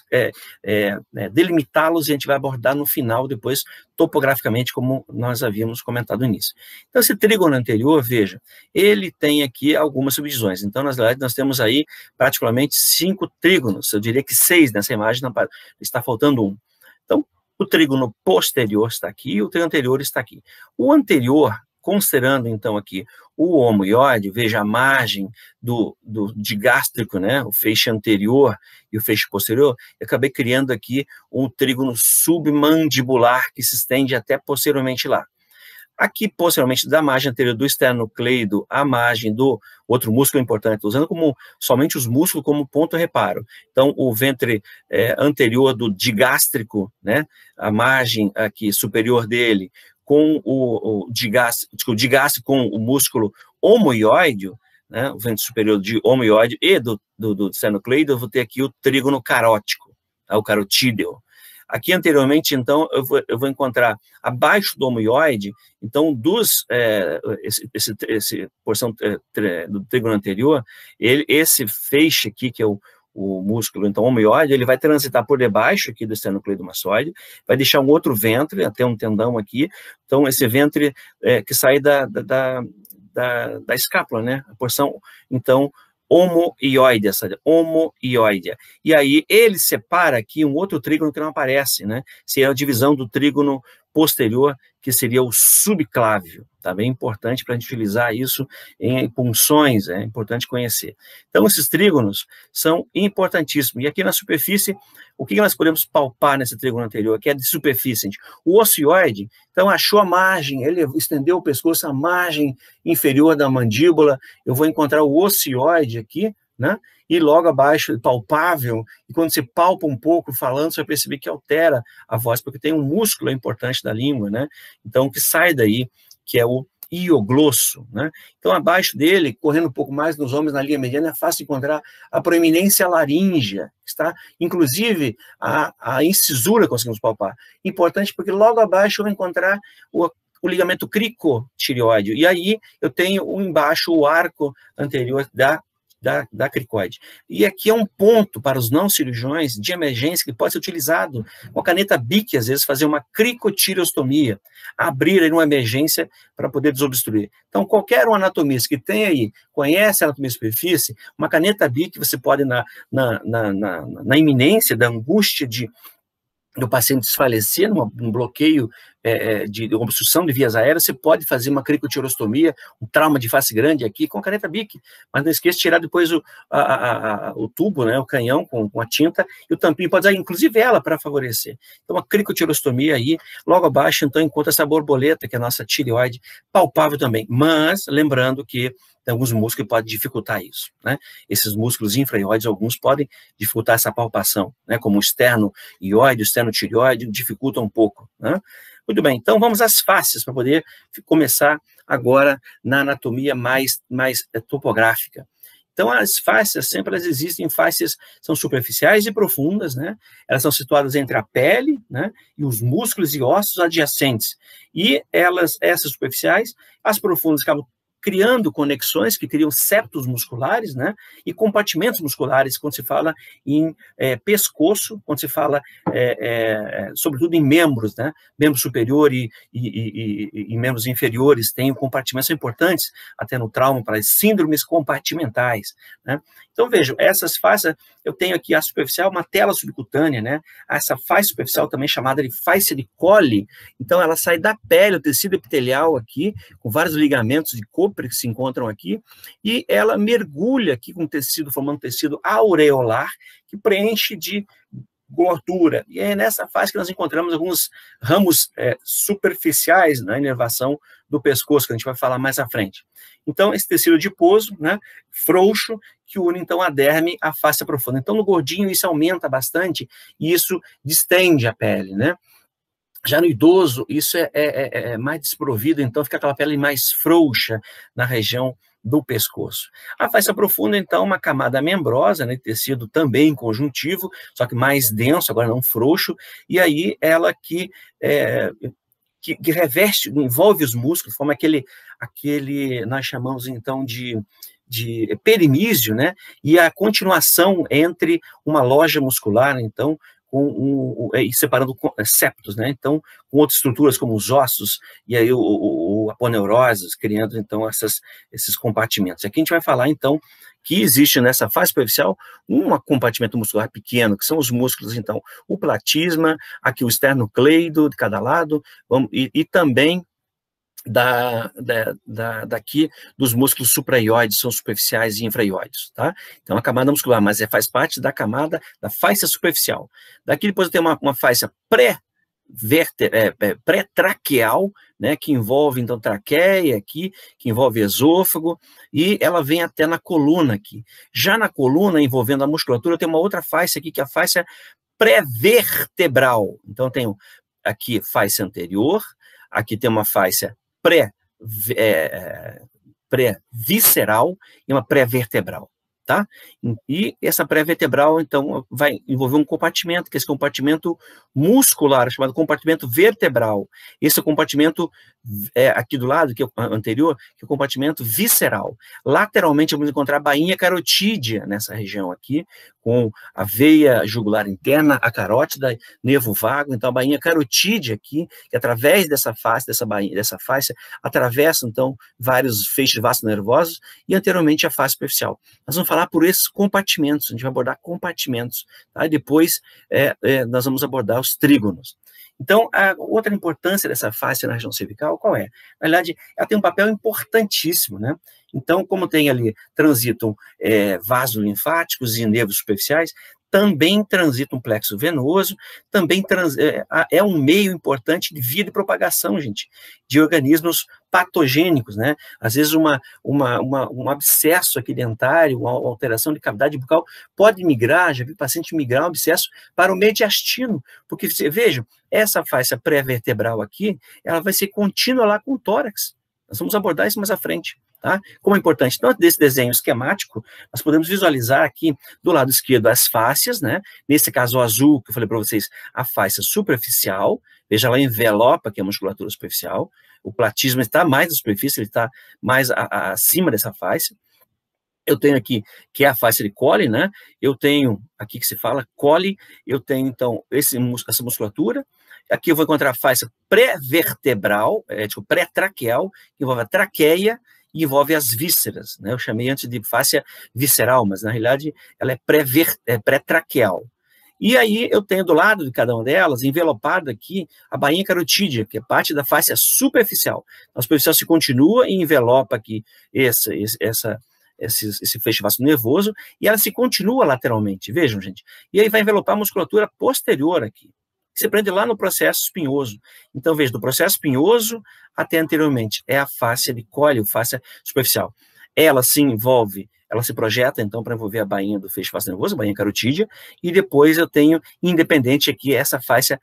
delimitá-los e a gente vai abordar no final, depois, topograficamente, como nós havíamos comentado no início. Então, esse trígono anterior, veja, ele tem aqui algumas subdivisões. Então, na verdade, nós temos aí, particularmente, 5 trígonos. Eu diria que 6 nessa imagem, não, está faltando um. Então, o trígono posterior está aqui e o trígono anterior está aqui. O anterior, considerando, então, aqui o homoióide, veja a margem do digástrico, né, o feixe anterior e o feixe posterior, eu acabei criando aqui um trígono submandibular que se estende até posteriormente lá. Aqui, posteriormente, da margem anterior do esternocleido, a margem do outro músculo importante, estou usando somente os músculos como ponto de reparo. Então, o ventre anterior do digástrico, né, a margem aqui superior dele, com o digástrico com o músculo homoióide, né, o ventre superior de homoióide e do esternocleido, eu vou ter aqui o trígono carótico, tá, o carotídeo. Aqui anteriormente, então, eu vou encontrar abaixo do homoióide, então, esse porção do trígono anterior, esse feixe aqui, que é o músculo, então, homoióide, ele vai transitar por debaixo aqui do esternocleidomastoide, vai deixar um outro ventre, até um tendão aqui, então, esse ventre que sai da escápula, né, a porção, então, homoióide, homoióide. E aí, ele separa aqui um outro trígono que não aparece, né, seria a divisão do trígono posterior, que seria o subclávio, tá bem importante para a gente utilizar isso em punções, é importante conhecer. Então, esses trígonos são importantíssimos, e aqui na superfície, o que nós podemos palpar nesse trígono anterior, que é de superfície, gente? O ocioide, então, achou a margem, ele estendeu o pescoço, a margem inferior da mandíbula, eu vou encontrar o ocioide aqui, né? E logo abaixo, palpável, e quando você palpa um pouco falando, você vai perceber que altera a voz, porque tem um músculo importante da língua, né? Então, que sai daí, que é o hioglosso, né? Então, abaixo dele, correndo um pouco mais nos homens na linha mediana, é fácil encontrar a proeminência laríngea, está, inclusive, a incisura conseguimos palpar. Importante porque logo abaixo eu vou encontrar o ligamento cricotireoide, e aí eu tenho embaixo o arco anterior da cricoide. E aqui é um ponto para os não cirurgiões de emergência que pode ser utilizado com a caneta Bic, às vezes, fazer uma cricotireostomia, abrir aí uma emergência para poder desobstruir. Então, qualquer um anatomista que tenha aí, conhece a anatomia de superfície, uma caneta Bic, você pode, na iminência da angústia do paciente desfalecer, num bloqueio de obstrução de vias aéreas, você pode fazer uma cricotireostomia, um trauma de face grande aqui, com a caneta Bic, mas não esqueça de tirar depois o tubo, né, o canhão com a tinta, e o tampinho pode usar, inclusive ela, para favorecer. Então, a cricotireostomia aí, logo abaixo, então, encontra essa borboleta, que é a nossa tireoide, palpável também, mas lembrando que tem alguns músculos que podem dificultar isso, né? Esses músculos infra-ióides, alguns podem dificultar essa palpação, né? Como o esterno-ióide, o esterno-tireoide, dificultam um pouco, né? Muito bem, então vamos às faces, para poder começar agora na anatomia mais topográfica. Então, as faces, sempre elas existem, faces são superficiais e profundas, né? Elas são situadas entre a pele, né, e os músculos e ossos adjacentes. E essas superficiais, as profundas acabam criando conexões que criam septos musculares, né, e compartimentos musculares, quando se fala em pescoço, quando se fala, sobretudo em membros, né, membro superior e membros inferiores, tem compartimentos são importantes, até no trauma, para as síndromes compartimentais, né. Então, vejam, essas faces, eu tenho aqui a superficial, uma tela subcutânea, né, essa face superficial também chamada de face de Colli, então ela sai da pele, o tecido epitelial aqui, com vários ligamentos de Cooper que se encontram aqui, e ela mergulha aqui com tecido, formando tecido aureolar, que preenche de gordura. E é nessa fase que nós encontramos alguns ramos superficiais na inervação do pescoço, que a gente vai falar mais à frente. Então, esse tecido adiposo, né, frouxo, que une, então, a derme à face profunda. Então, no gordinho, isso aumenta bastante, e isso distende a pele, né? Já no idoso, isso é mais desprovido, então fica aquela pele mais frouxa na região do pescoço. A face profunda, então, uma camada membrosa, né, tecido também conjuntivo, só que mais denso, agora não frouxo, e aí ela que reveste, envolve os músculos, forma aquele nós chamamos, então, de perimísio, né, e a continuação entre uma loja muscular, então, e separando septos, né? Então, com outras estruturas como os ossos e aí o aponeuroses, criando então esses compartimentos. Aqui a gente vai falar então que existe nessa face superficial um compartimento muscular pequeno, que são os músculos, então, o platisma, aqui o esternocleido de cada lado, e também daqui dos músculos supraioides, são superficiais e infraioides, tá? Então, a camada muscular, mas faz parte da camada da fáscia superficial. Daqui depois tem uma fáscia pré-traqueal, né, que envolve, então, traqueia aqui, que envolve esôfago, e ela vem até na coluna aqui. Já na coluna, envolvendo a musculatura, tem uma outra fáscia aqui, que é a fáscia pré-vertebral. Então, eu tenho aqui fáscia anterior, aqui tem uma fáscia pré-visceral e uma pré-vertebral, tá? E essa pré-vertebral, então, vai envolver um compartimento, que é esse compartimento muscular, chamado compartimento vertebral. Esse compartimento aqui do lado, que é o anterior, que é o compartimento visceral. Lateralmente, vamos encontrar a bainha carotídea nessa região aqui, com a veia jugular interna, a carótida, nervo vago, então a bainha carotídea aqui, que através dessa face, dessa fáscia, atravessa, então, vários feixes vastos nervosos, e anteriormente a face superficial. Nós vamos falar por esses compartimentos, a gente vai abordar compartimentos, tá? E depois nós vamos abordar os trígonos. Então, a outra importância dessa face na região cervical, qual é? Na verdade, ela tem um papel importantíssimo, né? Então, como tem ali, transitam vasos linfáticos e nervos superficiais, também transita um plexo venoso, também é um meio importante de via de propagação, gente, de organismos patogênicos, né? Às vezes um abscesso aqui dentário, uma alteração de cavidade bucal pode migrar, já vi paciente migrar um abscesso para o mediastino, porque, vejam, essa faixa pré-vertebral aqui, ela vai ser contínua lá com o tórax. Nós vamos abordar isso mais à frente. Tá? Como é importante, tanto desse desenho esquemático, nós podemos visualizar aqui do lado esquerdo as fáscias, né? Nesse caso o azul, que eu falei para vocês, a fáscia superficial, veja lá, envelopa, que é a musculatura superficial, o platismo está mais na superfície, ele está mais acima dessa fáscia. Eu tenho aqui, que é a fáscia de Colli, né? Eu tenho, aqui que se fala, Colli, eu tenho, então, essa musculatura. Aqui eu vou encontrar a fáscia pré-vertebral, pré-traqueal, que envolve a traqueia, e envolve as vísceras, né? Eu chamei antes de fáscia visceral, mas na realidade ela é pré-traqueal. E aí eu tenho do lado de cada uma delas, envelopada aqui, a bainha carotídea, que é parte da fáscia superficial. A superficial se continua e envelopa aqui esse feixe vasto nervoso, e ela se continua lateralmente, vejam, gente. E aí vai envelopar a musculatura posterior aqui, que se prende lá no processo espinhoso. Então, veja, do processo espinhoso até anteriormente, é a fáscia de Colli, fáscia superficial. Ela se envolve, ela se projeta, então, para envolver a bainha do feixe vasto nervoso, a bainha carotídea, e depois eu tenho, independente aqui, essa fáscia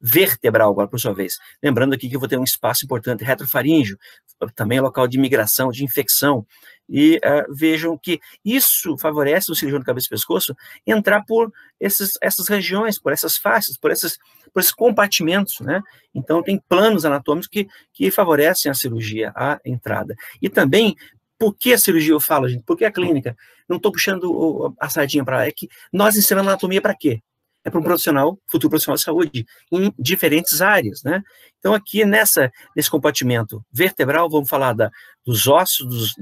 vertebral, agora por sua vez. Lembrando aqui que eu vou ter um espaço importante retrofaríngeo, também é local de migração, de infecção, e vejam que isso favorece o cirurgião de cabeça e pescoço entrar por essas regiões, por essas faces, por esses compartimentos, né? Então, tem planos anatômicos que favorecem a cirurgia, a entrada. E também, por que a cirurgia, eu falo, gente? Por que a clínica? Não estou puxando a sardinha para lá, é que nós ensinamos anatomia para quê? É para um profissional, futuro profissional de saúde, em diferentes áreas, né? Então, aqui nesse compartimento vertebral, vamos falar dos ossos,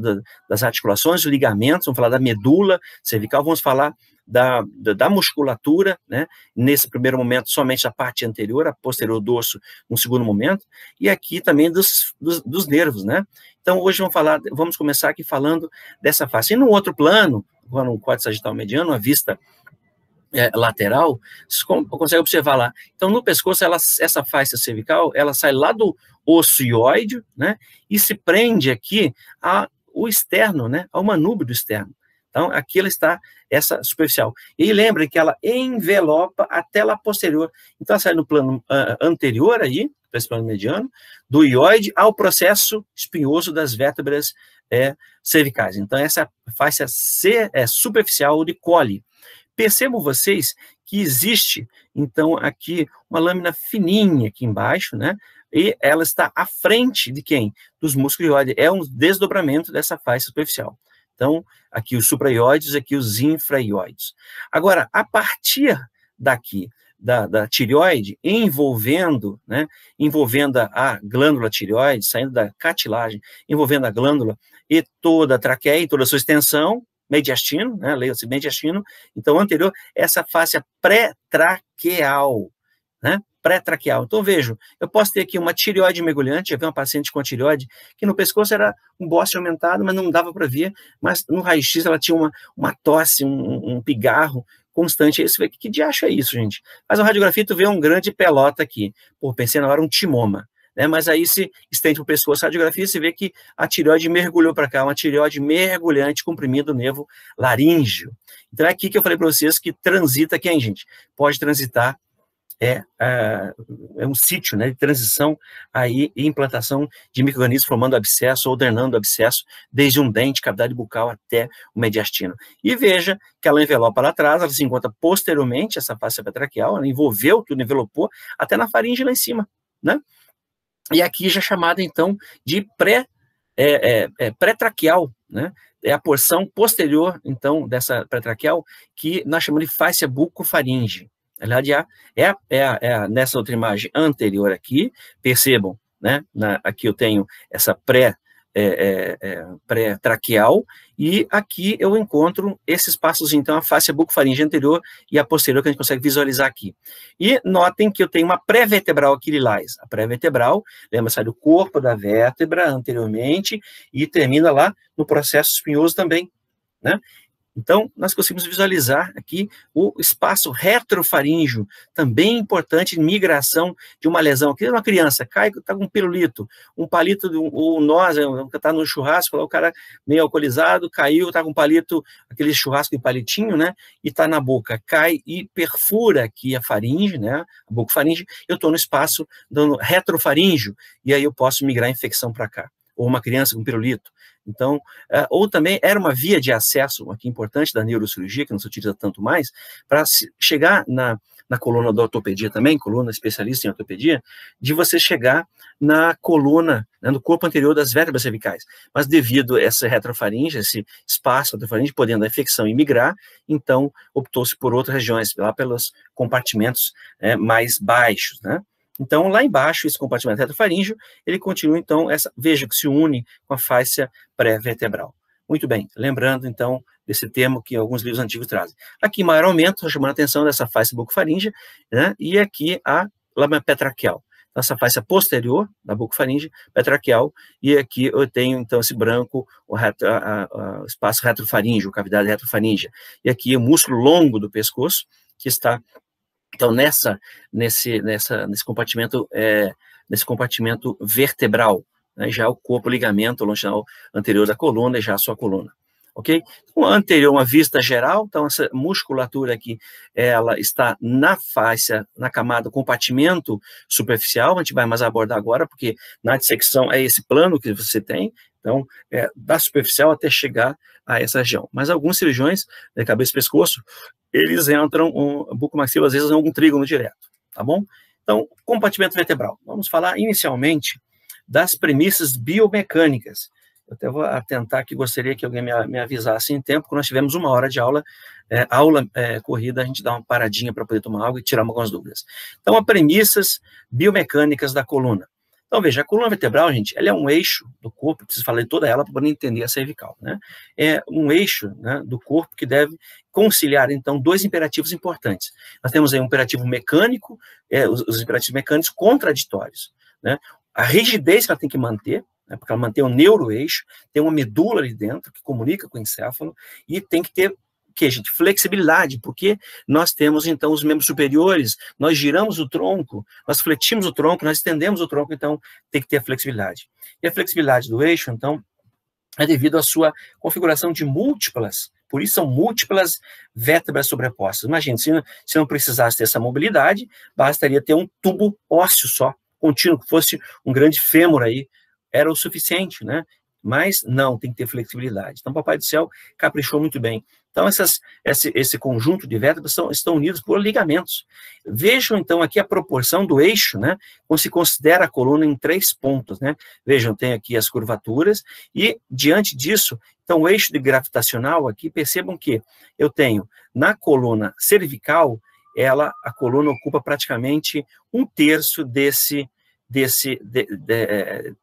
das articulações, dos ligamentos, vamos falar da medula cervical, vamos falar da musculatura, né? Nesse primeiro momento, somente a parte anterior, a posterior dorso, no segundo momento, e aqui também dos nervos, né? Então, hoje vamos começar aqui falando dessa face. E no outro plano, no córtex sagital mediano, a vista lateral, você consegue observar lá. Então, no pescoço, essa face cervical, ela sai lá do osso ióide, né, e se prende aqui ao externo, né, ao manúbio do externo. Então, aqui ela está, essa superficial. E lembre que ela envelopa a tela posterior. Então, ela sai no plano anterior aí, para esse plano mediano, do ióide ao processo espinhoso das vértebras cervicais. Então, essa face superficial de Colli. Percebam vocês que existe, então, aqui uma lâmina fininha aqui embaixo, né? E ela está à frente de quem? Dos músculos ióides. É um desdobramento dessa face superficial. Então, aqui os supraióides, aqui os infraióides. Agora, a partir daqui, da tireoide, envolvendo a glândula tireoide, saindo da cartilagem, envolvendo a glândula e toda a traqueia e toda a sua extensão, mediastino, né, leia-se mediastino, então anterior, essa face pré-traqueal, né, pré-traqueal. Então vejo, eu posso ter aqui uma tireoide mergulhante, eu vi uma paciente com tireoide, que no pescoço era um bócio aumentado, mas não dava para ver, mas no raio-x ela tinha uma tosse, um pigarro constante. Aí você vê, que diacho é isso, gente? Faz uma radiografia, tu vê um grande pelota aqui. Pô, pensei na hora um timoma. Né, mas aí se estende para o pescoço, a radiografia, você vê que a tireoide mergulhou para cá, uma tireoide mergulhante, comprimido o nervo laríngeo. Então é aqui que eu falei para vocês que transita quem, gente? Pode transitar, é um sítio, né, de transição aí e implantação de micro-organismos formando abscesso ou drenando abscesso, desde um dente, cavidade bucal até o mediastino. E veja que ela envelopa lá atrás, ela se encontra posteriormente, essa face traqueal, ela envolveu tudo, envelopou, até na faringe lá em cima, né? E aqui já chamada, então, de pré-traqueal, né? É a porção posterior, então, dessa pré-traqueal, que nós chamamos de fáscia bucofaringe. Na verdade, nessa outra imagem anterior aqui, percebam, né? Aqui eu tenho essa pré-traqueal, e aqui eu encontro esse espaçozinho, então, a fáscia bucofaringe anterior e a posterior, que a gente consegue visualizar aqui. E notem que eu tenho uma pré-vertebral aqui lilás. A pré-vertebral, lembra, sai do corpo da vértebra anteriormente e termina lá no processo espinhoso também, né? Então, nós conseguimos visualizar aqui o espaço retrofaríngeo, também importante em migração de uma lesão. Aqui uma criança cai, está com um pirulito, um palito, ou nós, está no churrasco, lá o cara meio alcoolizado, caiu, está com um palito, aquele churrasco de palitinho, né, e está na boca, cai e perfura aqui a faringe, né, a bucofaringe, eu estou no espaço do retrofaríngeo, e aí eu posso migrar a infecção para cá. Ou uma criança com pirulito. Então, ou também era uma via de acesso aqui importante da neurocirurgia, que não se utiliza tanto mais, para chegar na coluna da ortopedia também, coluna especialista em ortopedia, de você chegar na coluna, né, no corpo anterior das vértebras cervicais. Mas devido a essa retrofaringe, esse espaço retrofaringe, podendo a infecção e migrar, então optou-se por outras regiões, lá pelos compartimentos mais baixos, né? Então, lá embaixo, esse compartimento retrofaríngeo, ele continua, então, veja que se une com a fáscia pré-vertebral. Muito bem, lembrando, então, desse termo que alguns livros antigos trazem. Aqui, maior aumento, estou chamando a atenção dessa fáscia bucofaríngea, né, e aqui a lâmina petraqueal. Então, essa fáscia posterior da bucofaringe, petraqueal, e aqui eu tenho, então, esse branco, o espaço retrofaríngeo, cavidade retrofaríngea. E aqui o músculo longo do pescoço, que está... Então, nesse compartimento vertebral, né, já o corpo ligamento longitudinal anterior da coluna e já a sua coluna. ok? Então, anterior, uma vista geral, então essa musculatura aqui, ela está na face, na camada compartimento superficial, a gente vai mais abordar agora, porque na dissecção é esse plano que você tem, então, da superficial até chegar a essa região. Mas alguns cirurgiões, de cabeça e pescoço, eles entram, bucomaxilo, às vezes é um trígono direto, tá bom? Então, compartimento vertebral. Vamos falar inicialmente das premissas biomecânicas. Eu até vou atentar que gostaria que alguém me avisasse em tempo, quando nós tivemos 1 hora de aula, corrida, a gente dá uma paradinha para poder tomar água e tirar algumas dúvidas. Então, as premissas biomecânicas da coluna. Então, veja, a coluna vertebral, gente, ela é um eixo do corpo, preciso falar de toda ela para poder entender a cervical, né? É um eixo, né, do corpo que deve conciliar, então, 2 imperativos importantes. Nós temos aí um imperativo mecânico, os imperativos mecânicos contraditórios, né? A rigidez que ela tem que manter, né, porque ela mantém o neuroeixo, tem uma medula ali dentro que comunica com o encéfalo, e tem que ter gente? Flexibilidade, porque nós temos, então, os membros superiores, nós giramos o tronco, nós fletimos o tronco, nós estendemos o tronco, então tem que ter a flexibilidade. E a flexibilidade do eixo, então, é devido à sua configuração de múltiplas, por isso são múltiplas vértebras sobrepostas. Imagina, se não precisasse ter essa mobilidade, bastaria ter um tubo ósseo só, contínuo, que fosse um grande fêmur aí, era o suficiente, né? Mas não, tem que ter flexibilidade. Então, Papai do Céu caprichou muito bem. Então, esse conjunto de vértebras estão unidos por ligamentos. Vejam, então, aqui a proporção do eixo, né? Quando se considera a coluna em 3 pontos, né? Vejam, tem aqui as curvaturas, e, diante disso, então, o eixo de gravitacional aqui, percebam que eu tenho, na coluna cervical, a coluna ocupa praticamente 1/3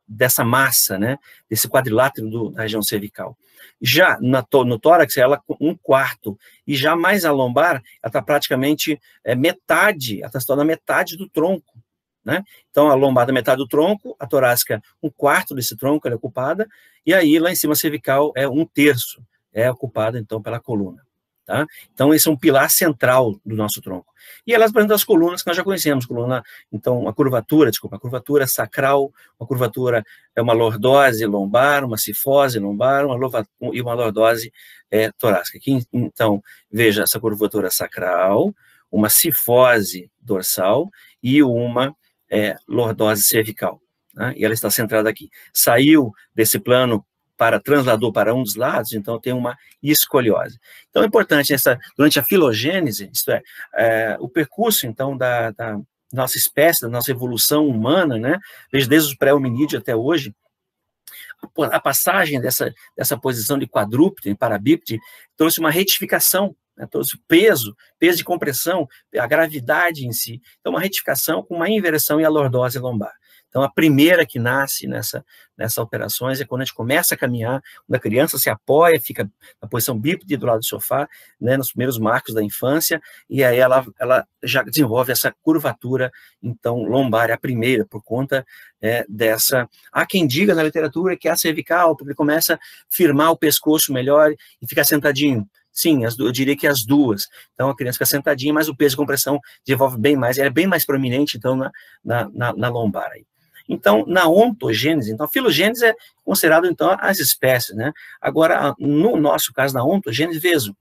dessa massa, né, desse quadrilátero da região cervical. Já no tórax, ela 1/4, e já mais a lombar, ela está praticamente metade, ela está situada na metade do tronco, né? Então, a lombar da metade do tronco, a torácica 1/4 desse tronco ela é ocupada, e aí lá em cima a cervical é 1/3, é ocupada então pela coluna. Tá? Então, esse é um pilar central do nosso tronco. E elas apresentam as colunas que nós já conhecemos, então, a curvatura sacral, uma curvatura é uma lordose lombar, uma cifose lombar, e uma lordose torácica. Aqui, então, veja essa curvatura sacral, uma cifose dorsal e uma lordose cervical. Né? E ela está centrada aqui. Saiu desse plano translador para um dos lados, então tem uma escoliose. Então é importante, durante a filogênese, isto o percurso, então, da nossa espécie, da nossa evolução humana, né, desde os pré-hominídeos até hoje, a passagem dessa posição de quadrúpede para bípede trouxe uma retificação, né, trouxe peso de compressão, a gravidade em si, então uma retificação com uma inversão e a lordose lombar. Então, a primeira que nasce nessas operações é quando a gente começa a caminhar, quando a criança se apoia, fica na posição bípede do lado do sofá, né, nos primeiros marcos da infância, e aí ela já desenvolve essa curvatura, então, lombar, a primeira, por conta dessa... Há quem diga na literatura que é a cervical, porque começa a firmar o pescoço melhor e ficar sentadinho. Sim, eu diria que as duas. Então, a criança fica sentadinha, mas o peso de compressão desenvolve bem mais, ela é bem mais prominente, então, na lombar aí. Então, na ontogênese, então, a filogênese é considerado, então, as espécies, né? Agora, no nosso caso, na ontogênese, veja,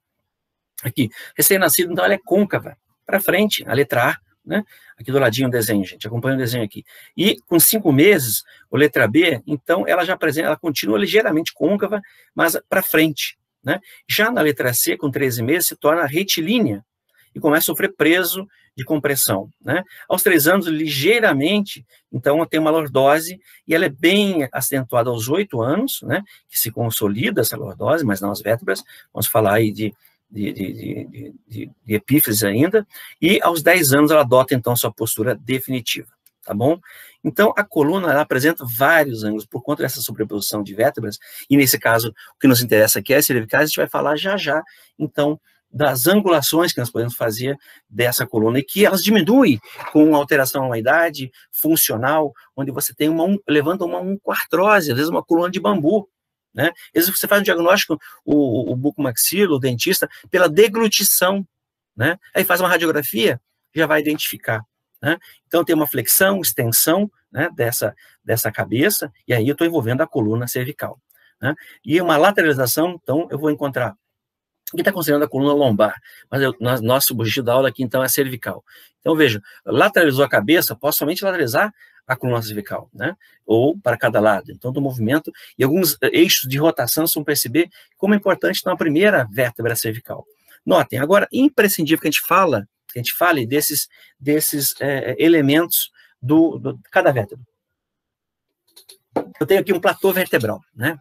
aqui, recém-nascido, então, ela é côncava, para frente, a letra A, né? Aqui do ladinho o desenho, gente, acompanha o desenho aqui. E, com 5 meses, a letra B, então, ela continua ligeiramente côncava, mas para frente, né? Já na letra C, com 13 meses, se torna retilínea, e começa a sofrer peso de compressão, né? Aos 3 anos, ligeiramente, então, tem uma lordose, e ela é bem acentuada aos 8 anos, né? Que se consolida essa lordose, mas não as vértebras, vamos falar aí de epífises ainda, e aos 10 anos ela adota, então, sua postura definitiva, tá bom? Então, a coluna, ela apresenta vários ângulos por conta dessa sobreposição de vértebras, e nesse caso, o que nos interessa aqui é as cervicais, a gente vai falar já, então, das angulações que nós podemos fazer dessa coluna, e que elas diminuem com alteração à idade funcional, onde você tem levanta uma quartrose, às vezes uma coluna de bambu, né? Às vezes você faz um diagnóstico, o bucomaxilo, o dentista, pela deglutição, né? Aí faz uma radiografia, já vai identificar, né? Então tem uma flexão, extensão, né, dessa cabeça, e aí eu estou envolvendo a coluna cervical. né? E uma lateralização, então, eu vou encontrar. Aqui está considerando a coluna lombar, mas nosso objetivo da aula aqui, então, é cervical. Então, veja, lateralizou a cabeça, posso somente lateralizar a coluna cervical, né? Ou para cada lado. Então, do movimento, e alguns eixos de rotação são perceber como é importante, então, a primeira vértebra cervical. Notem, agora, imprescindível que a gente fale desses elementos de cada vértebra. Eu tenho aqui um platô vertebral, né?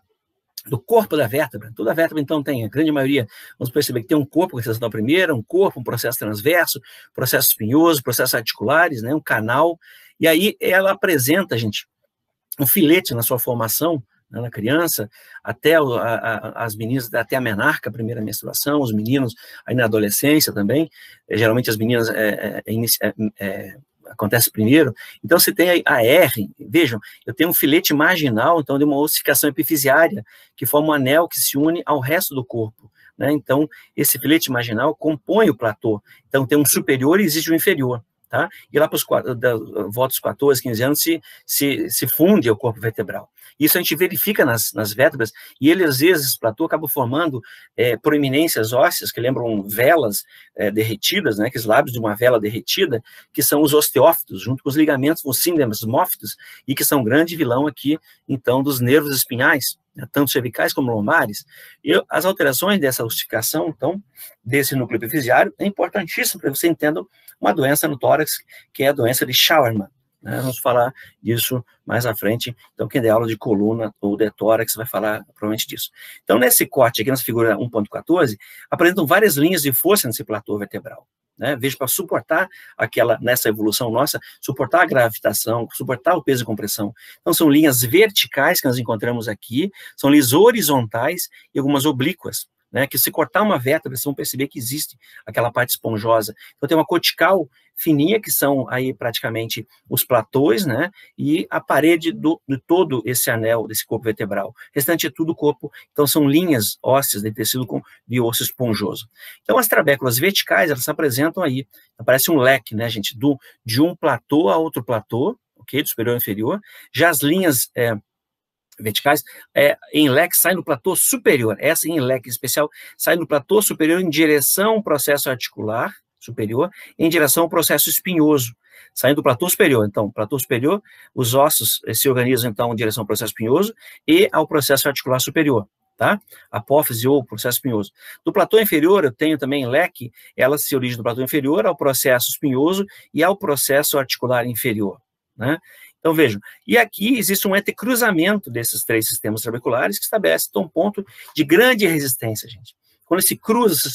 Do corpo da vértebra, toda a vértebra, então, tem, a grande maioria, vamos perceber que tem um corpo, que é a primeira, um corpo, um processo transverso, processo espinhoso, processos articulares, né, um canal, e aí ela apresenta, gente, um filete na sua formação, né, na criança, até as meninas, até a menarca, a primeira menstruação, os meninos aí na adolescência também, geralmente as meninas acontece primeiro. Então, você tem a R, vejam, eu tenho um filete marginal, então, de uma ossificação epifisiária, que forma um anel que se une ao resto do corpo, né? Então, esse filete marginal compõe o platô. Então, tem um superior e existe um inferior, tá? E lá para volta dos 14, 15 anos, se funde o corpo vertebral. Isso a gente verifica nas vértebras, e ele, às vezes, esse platô acaba formando proeminências ósseas, que lembram velas derretidas, né, que os lábios de uma vela derretida, que são os osteófitos, junto com os ligamentos, os síndemosmófitos, e que são grande vilão aqui, então, dos nervos espinhais, né, tanto cervicais como lombares. E as alterações dessa ossificação, então, desse núcleo epifisiário, é importantíssimo para que você entenda uma doença no tórax, que é a doença de Schauermann. Vamos falar disso mais à frente. Então, quem der aula de coluna ou de tórax vai falar provavelmente disso. Então, nesse corte aqui, nessa figura 1.14, apresentam várias linhas de força nesse platô vertebral, né? Veja, para suportar nessa evolução nossa, suportar a gravitação, suportar o peso e compressão. Então, são linhas verticais que nós encontramos aqui, são linhas horizontais e algumas oblíquas, né, que se cortar uma vértebra, vocês vão perceber que existe aquela parte esponjosa. Então, tem uma cortical fininha, que são aí praticamente os platôs, né, e a parede de todo esse anel, desse corpo vertebral. O restante é tudo corpo, então são linhas ósseas de tecido de osso esponjoso. Então, as trabéculas verticais, elas se apresentam aí, parece um leque, né, gente, de um platô a outro platô, ok, do superior ao inferior. Já as linhas verticais, em leque, sai no platô superior. Essa em leque especial sai no platô superior em direção ao processo articular superior, em direção ao processo espinhoso, saindo do platô superior. Então, platô superior, os ossos se organizam, então, em direção ao processo espinhoso e ao processo articular superior, tá? Apófise ou processo espinhoso. Do platô inferior, eu tenho também em leque, ela se origina do platô inferior ao processo espinhoso e ao processo articular inferior, né? Então, vejam, e aqui existe um entrecruzamento desses três sistemas trabeculares que estabelece então, um ponto de grande resistência, gente. Quando se cruza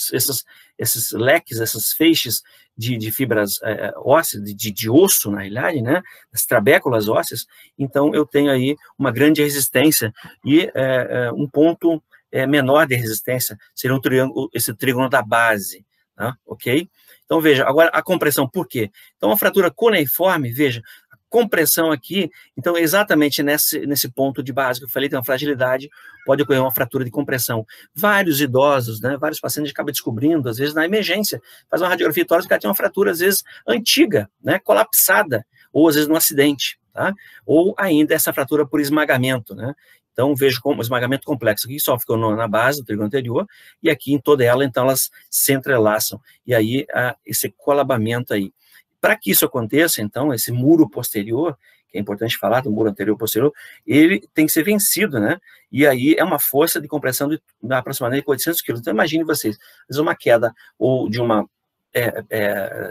esses leques, essas feixes de fibras ósseas, de osso, na realidade, né, as trabéculas ósseas, então eu tenho aí uma grande resistência e um ponto menor de resistência seria esse trígono da base, tá? Ok? Então, veja, agora a compressão, por quê? Então, a fratura cuneiforme, veja, compressão aqui, então exatamente nesse ponto de base que eu falei, tem uma fragilidade, pode ocorrer uma fratura de compressão. Vários idosos, né, vários pacientes acabam descobrindo, às vezes na emergência, faz uma radiografia tórax, o cara tem uma fratura, às vezes, antiga, né, colapsada, ou às vezes num acidente, tá? Ou ainda essa fratura por esmagamento, né? Então, vejo como esmagamento complexo. Aqui só ficou na base do trígono anterior, e aqui em toda ela, então, elas se entrelaçam. E aí, esse colabamento aí. Para que isso aconteça, então, esse muro posterior, que é importante falar do muro anterior e posterior, ele tem que ser vencido, né? E aí é uma força de compressão de aproximadamente 800 quilos. Então, imagine vocês, às vezes uma queda ou de uma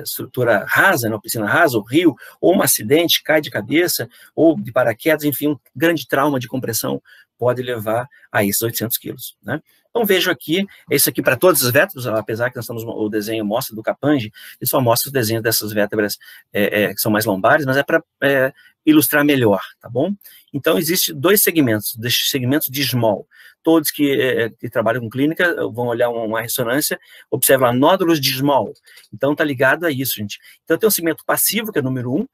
estrutura rasa, uma piscina rasa, ou rio, ou um acidente, cai de cabeça, ou de paraquedas, enfim, um grande trauma de compressão pode levar a esses 800 quilos, né? Então, vejo aqui, isso aqui para todas as vértebras, apesar que nós estamos, o desenho mostra do Capanje, ele só mostra os desenhos dessas vértebras que são mais lombares, mas é para ilustrar melhor, tá bom? Então, existem dois segmentos de Small. Todos que trabalham com clínica vão olhar uma ressonância, observam lá nódulos de Small. Então, tá ligado a isso, gente. Então, tem o segmento passivo, que é o número 1,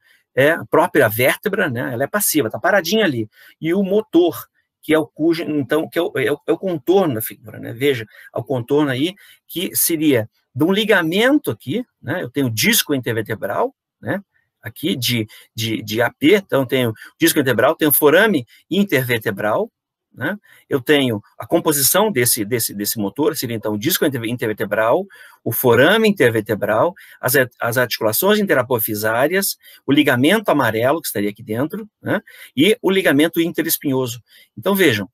a própria vértebra, né? Ela é passiva, tá paradinha ali. E o motor, que é o cujo, então, que é o contorno da figura, né? Veja, o contorno aí, que seria de um ligamento aqui, né? Eu tenho disco intervertebral, né? Aqui de AP, então tenho disco intervertebral, tenho forame intervertebral, né? Eu tenho a composição desse motor, seria então o disco intervertebral, o forame intervertebral, as articulações interapofisárias, o ligamento amarelo, que estaria aqui dentro, né? E o ligamento interespinhoso. Então, vejam,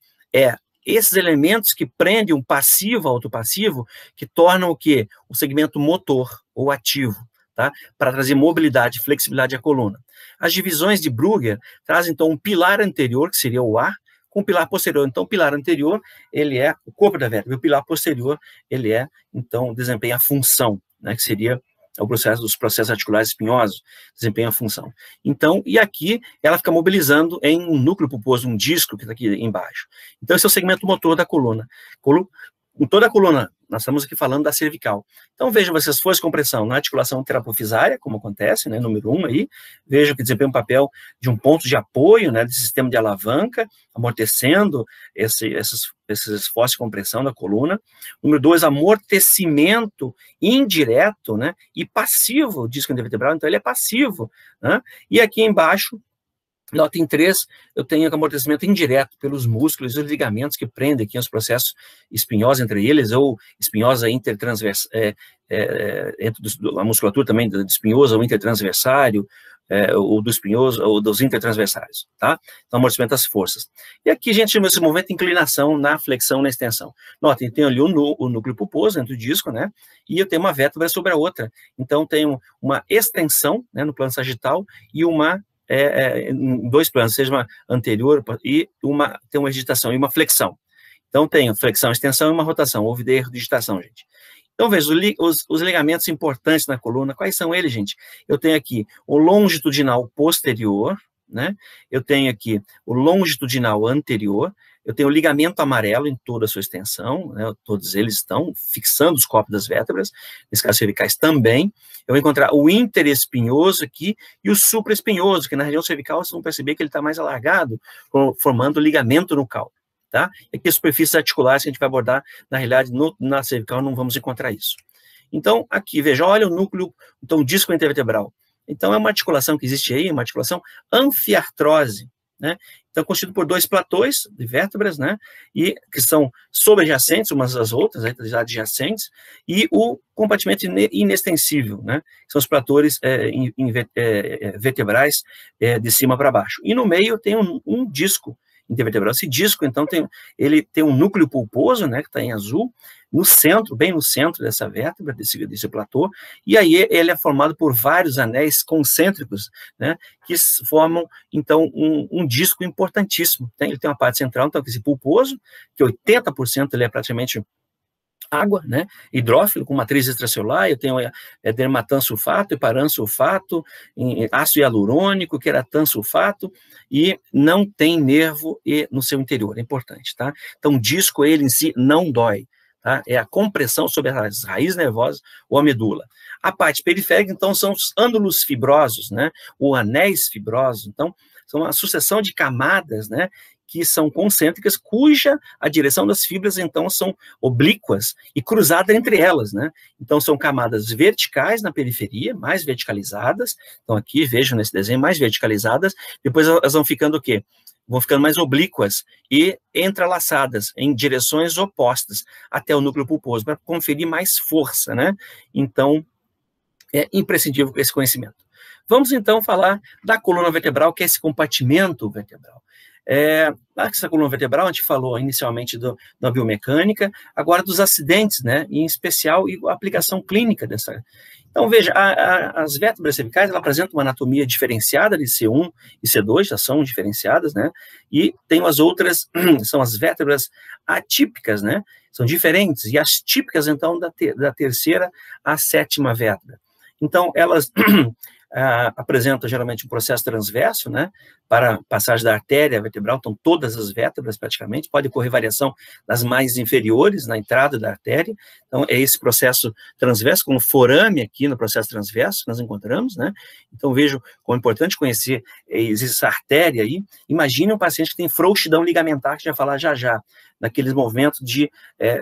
esses elementos que prendem um passivo ao autopassivo, que tornam o quê? O segmento motor ou ativo, tá? Para trazer mobilidade e flexibilidade à coluna. As divisões de Brugger trazem, então, um pilar anterior, que seria o A, com o pilar posterior. Então, o pilar anterior, ele é o corpo da vértebra, e o pilar posterior, ele então, desempenha a função, né, que seria os processos articulares espinhosos, desempenha a função. Então, e aqui, ela fica mobilizando em um núcleo pulposo, um disco, que está aqui embaixo. Então, esse é o segmento motor da coluna. Em toda a coluna, nós estamos aqui falando da cervical. Então, vejam vocês, força e compressão na articulação interapofisária, como acontece, né, número 1 aí, vejam que desempenha um papel de um ponto de apoio, né, de sistema de alavanca, amortecendo esses força e compressão da coluna. Número 2, amortecimento indireto, né, e passivo, o disco intervertebral, então ele é passivo, né, e aqui embaixo, nota em 3, eu tenho amortecimento indireto pelos músculos e os ligamentos que prendem aqui os processos espinhosos entre eles, ou espinhosa intertransversal, a musculatura também do espinhoso ou intertransversário, ou do espinhoso, ou dos intertransversários, tá? Então, amortecimento das forças. E aqui a gente chama esse movimento de inclinação na flexão, na extensão. Notem, tem ali o núcleo pulposo dentro do disco, né? E eu tenho uma vértebra sobre a outra. Então, tenho uma extensão, né, no plano sagital e uma em dois planos, seja uma anterior e tem uma digitação e uma flexão. Então, tenho flexão, extensão e uma rotação. Houve erro de digitação, gente. Então, veja, os ligamentos importantes na coluna, quais são eles, gente? Eu tenho aqui o longitudinal posterior, né? Eu tenho aqui o longitudinal anterior, eu tenho o ligamento amarelo em toda a sua extensão, né? Todos eles estão fixando os corpos das vértebras, nesse caso cervicais também. Eu vou encontrar o interespinhoso aqui e o supraespinhoso, que na região cervical vocês vão perceber que ele está mais alargado, formando o ligamento nucal, tá? E aqui as superfícies articulares que a gente vai abordar, na realidade, na cervical não vamos encontrar isso. Então, aqui, veja, olha o núcleo, então o disco intervertebral. Então, é uma articulação que existe aí, uma articulação anfiartrose, né? Então, constituído por dois platôs de vértebras, né? E que são sobreadjacentes umas às outras, né? Adjacentes, e o compartimento inextensível, né? São os platôs vertebrais de cima para baixo. E no meio tem um disco intervertebral. Esse disco, então, ele tem um núcleo pulposo, né? Que está em azul, no centro, bem no centro dessa vértebra, desse platô, e aí ele é formado por vários anéis concêntricos, né, que formam, então, um disco importantíssimo. Ele tem uma parte central, então, esse pulposo, que 80% ele é praticamente água, né, hidrófilo, com matriz extracelular. Eu tenho dermatansulfato, heparansulfato, ácido hialurônico, queratansulfato, e não tem nervo no seu interior, é importante, tá? Então, o disco, ele em si, não dói. Tá? É a compressão sobre as raízes nervosas ou a medula. A parte periférica, então, são os ânulos fibrosos, né? Ou anéis fibrosos. Então, são uma sucessão de camadas, né? Que são concêntricas, cuja a direção das fibras, então, são oblíquas e cruzada entre elas, né? Então, são camadas verticais na periferia, mais verticalizadas. Então, aqui, vejam nesse desenho, mais verticalizadas. Depois elas vão ficando o quê? Vão ficando mais oblíquas e entrelaçadas em direções opostas até o núcleo pulposo, para conferir mais força, né? Então, é imprescindível esse conhecimento. Vamos, então, falar da coluna vertebral, que é esse compartimento vertebral. Essa coluna vertebral, a gente falou inicialmente da biomecânica, agora dos acidentes, né? Em especial, e a aplicação clínica dessa. Então, veja, as vértebras cervicais, ela apresentam uma anatomia diferenciada de C1 e C2, já são diferenciadas, né? E tem as outras, são as vértebras atípicas, né? São diferentes, e as típicas, então, da terceira à sétima vértebra. Então, elas apresentam geralmente um processo transverso, né? Para passagem da artéria vertebral, então todas as vértebras praticamente, pode ocorrer variação das mais inferiores na entrada da artéria, então é esse processo transverso, com o forame aqui no processo transverso que nós encontramos, né? Então vejo como é importante conhecer, existe essa artéria aí. Imagine um paciente que tem frouxidão ligamentar, que a gente vai falar já, naqueles movimentos de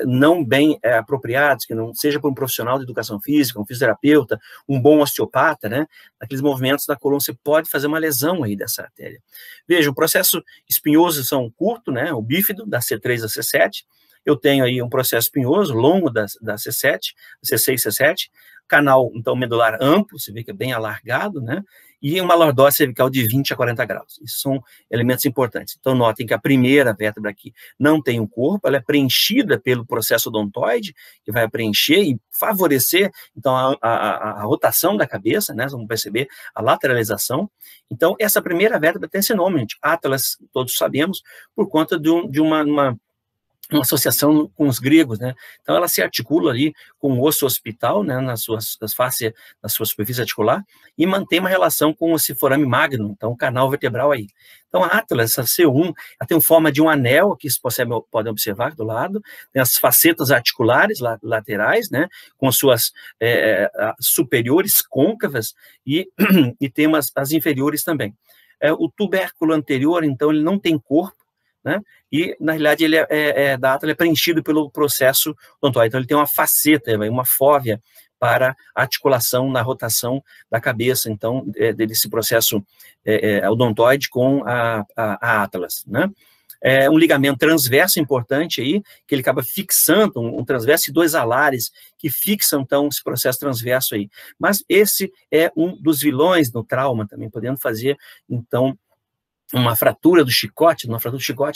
não bem apropriados, que não seja por um profissional de educação física, um fisioterapeuta, um bom osteopata, né? Naqueles movimentos da coluna, você pode fazer uma lesão aí dessa artéria. artéria. Veja, o processo espinhoso são curto, né, o bífido, da C3 a C7, eu tenho aí um processo espinhoso longo da C7, C6, C7, canal, então, medular amplo, você vê que é bem alargado, né, e uma lordose cervical de 20 a 40 graus. Isso são elementos importantes. Então, notem que a primeira vértebra aqui não tem um corpo, ela é preenchida pelo processo odontoide, que vai preencher e favorecer, então, a rotação da cabeça, né, vamos perceber a lateralização. Então, essa primeira vértebra tem esse nome, gente, Atlas, todos sabemos, por conta de uma associação com os gregos, né? Então ela se articula ali com o osso occipital, né, na sua superfície articular, e mantém uma relação com esse forame magno, então o canal vertebral aí. Então a Atlas, essa C1, ela tem forma de um anel, que vocês podem observar do lado, tem as facetas articulares laterais, né, com suas superiores côncavas, e tem as inferiores também. O tubérculo anterior, então, ele não tem corpo, né? E, na realidade, ele ele é preenchido pelo processo odontoide. Então, ele tem uma faceta, uma fóvea para articulação na rotação da cabeça, então, desse processo odontoide com a Atlas, né? Um ligamento transverso importante aí, que ele acaba fixando, um transverso e dois alares, que fixam, então, esse processo transverso aí. Mas esse é um dos vilões no trauma também, podendo fazer, então, uma fratura do chicote,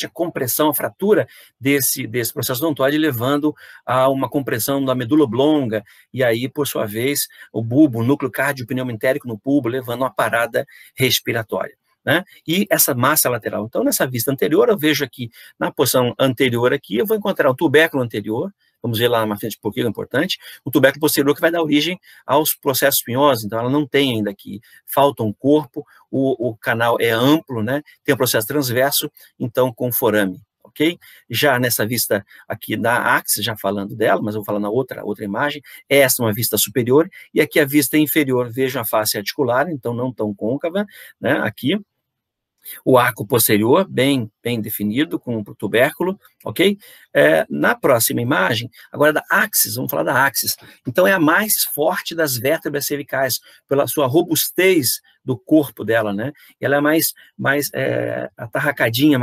a compressão, a fratura desse processo odontoide, levando a uma compressão da medula oblonga, e aí, por sua vez, o bulbo, o núcleo cardiopneumentérico no bulbo, levando a uma parada respiratória, né? E essa massa lateral. Então, nessa vista anterior, eu vejo aqui, na posição anterior aqui, eu vou encontrar o tubérculo anterior, vamos ver lá na frente um pouquinho, importante, o tubérculo posterior que vai dar origem aos processos espinhosos, então ela não tem ainda aqui, falta um corpo, o canal é amplo, né, tem o processo transverso, então com forame, ok? Já nessa vista aqui da axis, já falando dela, mas eu vou falar na outra imagem, essa é uma vista superior, e aqui a vista inferior, vejo a face articular, então não tão côncava, né, aqui, o arco posterior, bem definido, com o tubérculo, ok? Na próxima imagem, agora da axis, vamos falar da axis. Então, é a mais forte das vértebras cervicais, pela sua robustez do corpo dela, né? Ela é mais atarracadinha,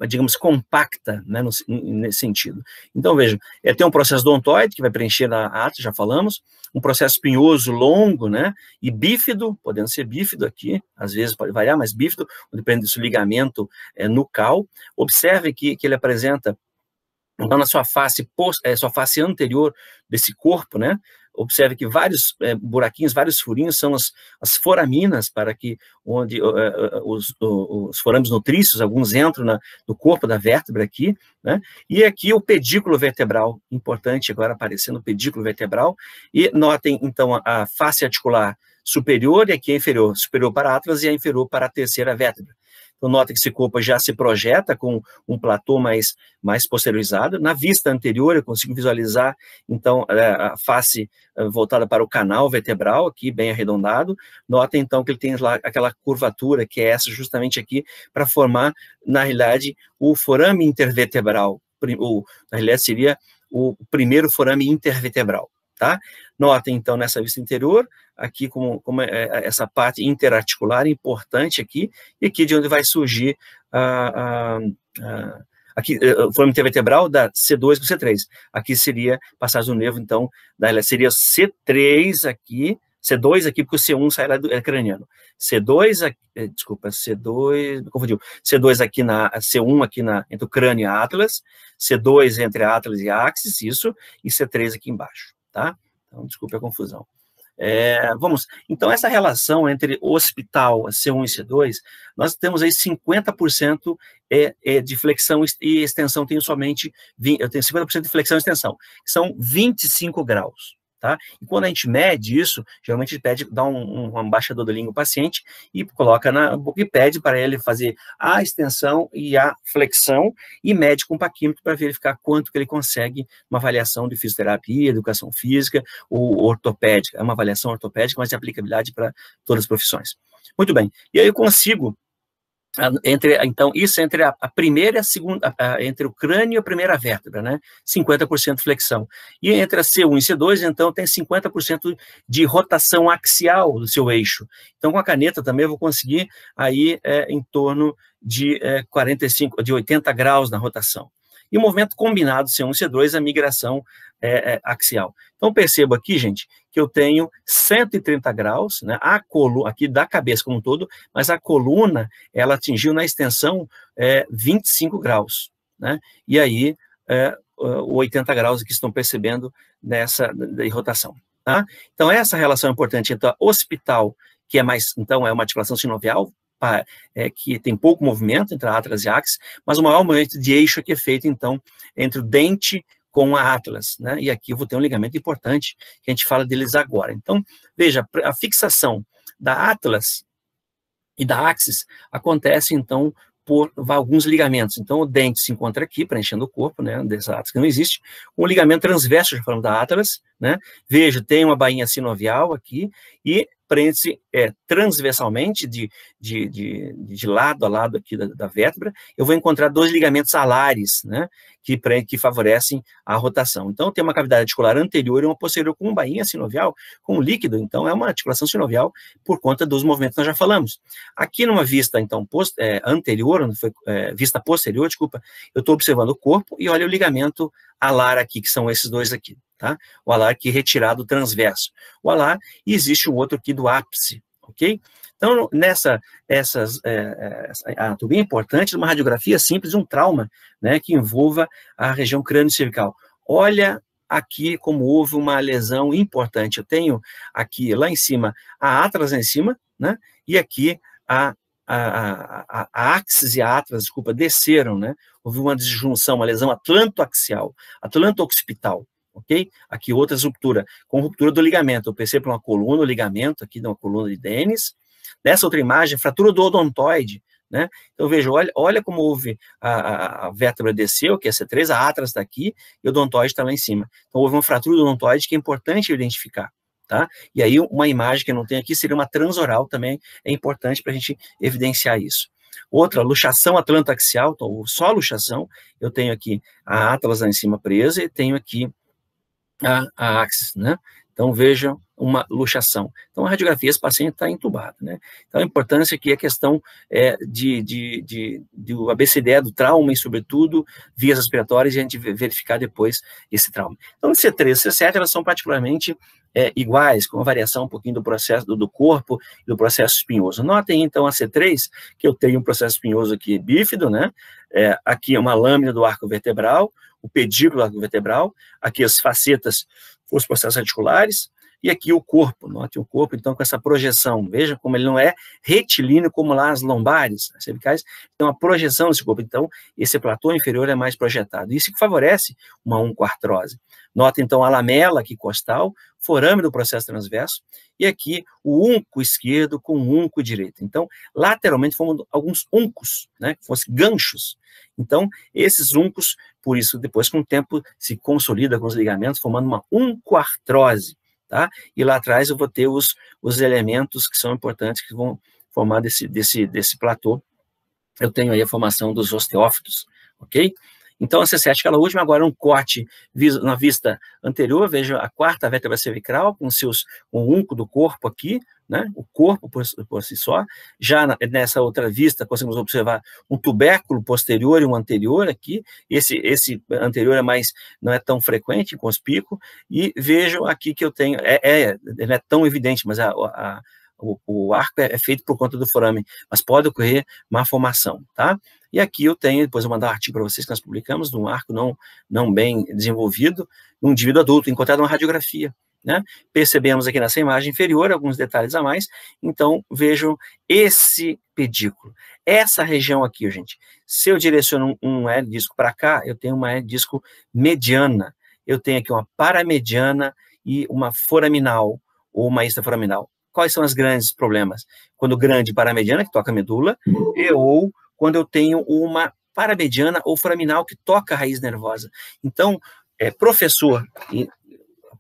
digamos, compacta, né, nesse sentido. Então, vejam, tem um processo odontoide, que vai preencher a arte, já falamos, um processo espinhoso longo, né, e bífido, podendo ser bífido aqui, às vezes pode variar, mas bífido, depende do ligamento nucal. Observe que ele apresenta, então, na sua face anterior desse corpo, né, observe que vários buraquinhos, vários furinhos são as foraminas, para que onde os forames nutrícios, alguns entram no corpo da vértebra aqui, né? E aqui o pedículo vertebral, importante agora aparecendo o pedículo vertebral, e notem então a face articular superior e aqui a inferior, superior para a Atlas e a inferior para a terceira vértebra. Então, nota que esse corpo já se projeta com um platô mais posteriorizado. Na vista anterior, eu consigo visualizar, então, a face voltada para o canal vertebral, aqui, bem arredondado. Nota, então, que ele tem lá aquela curvatura, que é essa justamente aqui, para formar, na realidade, o forame intervertebral. Na realidade, seria o primeiro forame intervertebral. Tá? Notem, então, nessa vista interior, aqui como essa parte interarticular importante aqui, e aqui de onde vai surgir aqui, o forame intervertebral da C2 com C3. Aqui seria passagem do nervo, então, seria C3 aqui, C2 aqui, porque o C1 sai lá do craniano. C2 aqui, desculpa, C2, me confundiu. C2 aqui C1 aqui entre o crânio e a Atlas, C2 entre a Atlas e a axis, isso, e C3 aqui embaixo. Tá? Então, desculpe a confusão. Então, essa relação entre hospital, C1 e C2, nós temos aí 50% de flexão e extensão, eu tenho 50% de flexão e extensão, que são 25 graus. Tá? E quando a gente mede isso, geralmente a gente dá um embaixador da língua ao paciente e coloca na boca e pede para ele fazer a extensão e a flexão e mede com o paquímetro para verificar quanto que ele consegue, uma avaliação de fisioterapia, educação física ou ortopédica. É uma avaliação ortopédica, mas de aplicabilidade para todas as profissões. Muito bem. E aí eu consigo Então, isso entre a primeira e a segunda, entre o crânio e a primeira vértebra, né? 50% flexão. E entre a C1 e C2, então, tem 50% de rotação axial do seu eixo. Então, com a caneta também eu vou conseguir aí em torno de 80 graus na rotação. E o movimento combinado C1 e C2, a migração axial. Então, percebo aqui, gente, que eu tenho 130 graus, né, aqui da cabeça como um todo, mas a coluna, ela atingiu na extensão 25 graus, né, e aí 80 graus que estão percebendo nessa rotação, tá? Então, essa relação é importante entre o occipital, que é mais, então, é uma articulação sinovial, que tem pouco movimento entre a atlas e a axis, mas o maior movimento de eixo é que é feito, então, entre o dente com a atlas, né? E aqui eu vou ter um ligamento importante, que a gente fala deles agora. Então, veja, a fixação da atlas e da axis acontece, então, por alguns ligamentos. Então, o dente se encontra aqui, preenchendo o corpo, né, dessa atlas que não existe. Um ligamento transverso, já falamos da atlas, né? Veja, tem uma bainha sinovial aqui, e prende-se transversalmente, de lado a lado aqui da vértebra, eu vou encontrar dois ligamentos alares, né, que favorecem a rotação. Então, tem uma cavidade articular anterior e uma posterior com bainha sinovial, com líquido, então é uma articulação sinovial por conta dos movimentos que nós já falamos. Aqui numa vista, então, anterior, vista posterior, desculpa, eu estou observando o corpo e olha o ligamento alar aqui, que são esses dois aqui, tá? O alar aqui retirado transverso. O alar, e existe um outro aqui do ápice, ok? Então, essa anatomia importante de uma radiografia simples de um trauma, né, que envolva a região crânio-cervical. Olha aqui como houve uma lesão importante. Eu tenho aqui, lá em cima, a atlas lá em cima, né, e aqui a axis e a atlas, desculpa, desceram, né, houve uma disjunção, uma lesão atlantoaxial, atlanto-occipital, ok? Aqui outra ruptura, com ruptura do ligamento. Eu percebo uma coluna, o ligamento aqui de uma coluna de Dennis. Nessa outra imagem, fratura do odontoide, né? Então, veja, olha como houve a vértebra desceu, que é C3, a atlas está aqui, e o odontoide está lá em cima. Então, houve uma fratura do odontoide que é importante identificar, tá? E aí, uma imagem que eu não tenho aqui seria uma transoral também, é importante para a gente evidenciar isso. Outra, luxação atlantoaxial, então, só a luxação, eu tenho aqui a atlas lá em cima presa e tenho aqui a axis, né? Então, vejam uma luxação. Então, a radiografia, esse paciente está entubado, né? Então, a importância aqui é a questão do ABCDE, do trauma e, sobretudo, vias respiratórias, e a gente verificar depois esse trauma. Então, o C3 e C7, elas são particularmente iguais, com uma variação um pouquinho do processo do corpo e do processo espinhoso. Notem, então, a C3, que eu tenho um processo espinhoso aqui bífido, né? Aqui uma lâmina do arco vertebral, o pedículo do arco vertebral, aqui as facetas, os processos articulares, e aqui o corpo, note o corpo, então, com essa projeção, veja como ele não é retilíneo como lá as lombares, as cervicais, tem uma projeção desse corpo, então, esse platô inferior é mais projetado, isso que favorece uma oncoartrose. Nota, então, a lamela aqui costal, forame do processo transverso, e aqui o unco esquerdo com o unco direito. Então, lateralmente, formam alguns uncos, né, que fossem ganchos. Então, esses uncos, por isso, depois, com o tempo, se consolida com os ligamentos, formando uma oncoartrose, tá? E lá atrás eu vou ter os elementos que são importantes, que vão formar desse platô. Eu tenho aí a formação dos osteófitos, ok? Então, a C7, aquela última, agora um corte na vista anterior, veja a quarta vértebra cervical, com o unco do corpo aqui, né? O corpo por si só. Já nessa outra vista, conseguimos observar um tubérculo posterior e um anterior aqui. Esse anterior não é tão frequente, conspícuo. E vejam aqui que eu tenho, não é tão evidente, mas o arco é feito por conta do forame, mas pode ocorrer má formação, tá? E aqui eu tenho, depois eu vou mandar um artigo para vocês que nós publicamos, de um arco não bem desenvolvido, num indivíduo adulto, encontrado uma radiografia, né? Percebemos aqui nessa imagem inferior alguns detalhes a mais, então vejam esse pedículo. Essa região aqui, gente, se eu direciono um L disco para cá, eu tenho uma L disco mediana, eu tenho aqui uma paramediana e uma foraminal, ou uma extraforaminal. Quais são os grandes problemas? Quando grande paramediana, que toca a medula, ou quando eu tenho uma paramediana ou foraminal que toca a raiz nervosa. Então, professor,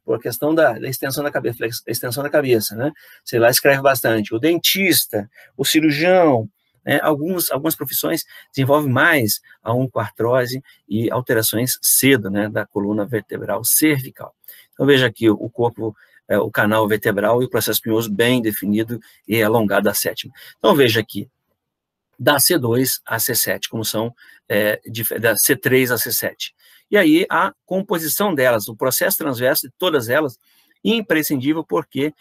por questão da extensão da cabeça, né? Sei lá, escreve bastante. O dentista, o cirurgião, né, algumas profissões desenvolvem mais a oncoartrose e alterações cedo, né, da coluna vertebral cervical. Então, veja aqui o corpo, o canal vertebral e o processo espinhoso bem definido e alongado da sétima. Então, veja aqui, da C2 a C7, como são da C3 a C7. E aí, a composição delas, o processo transverso de todas elas, imprescindível, porque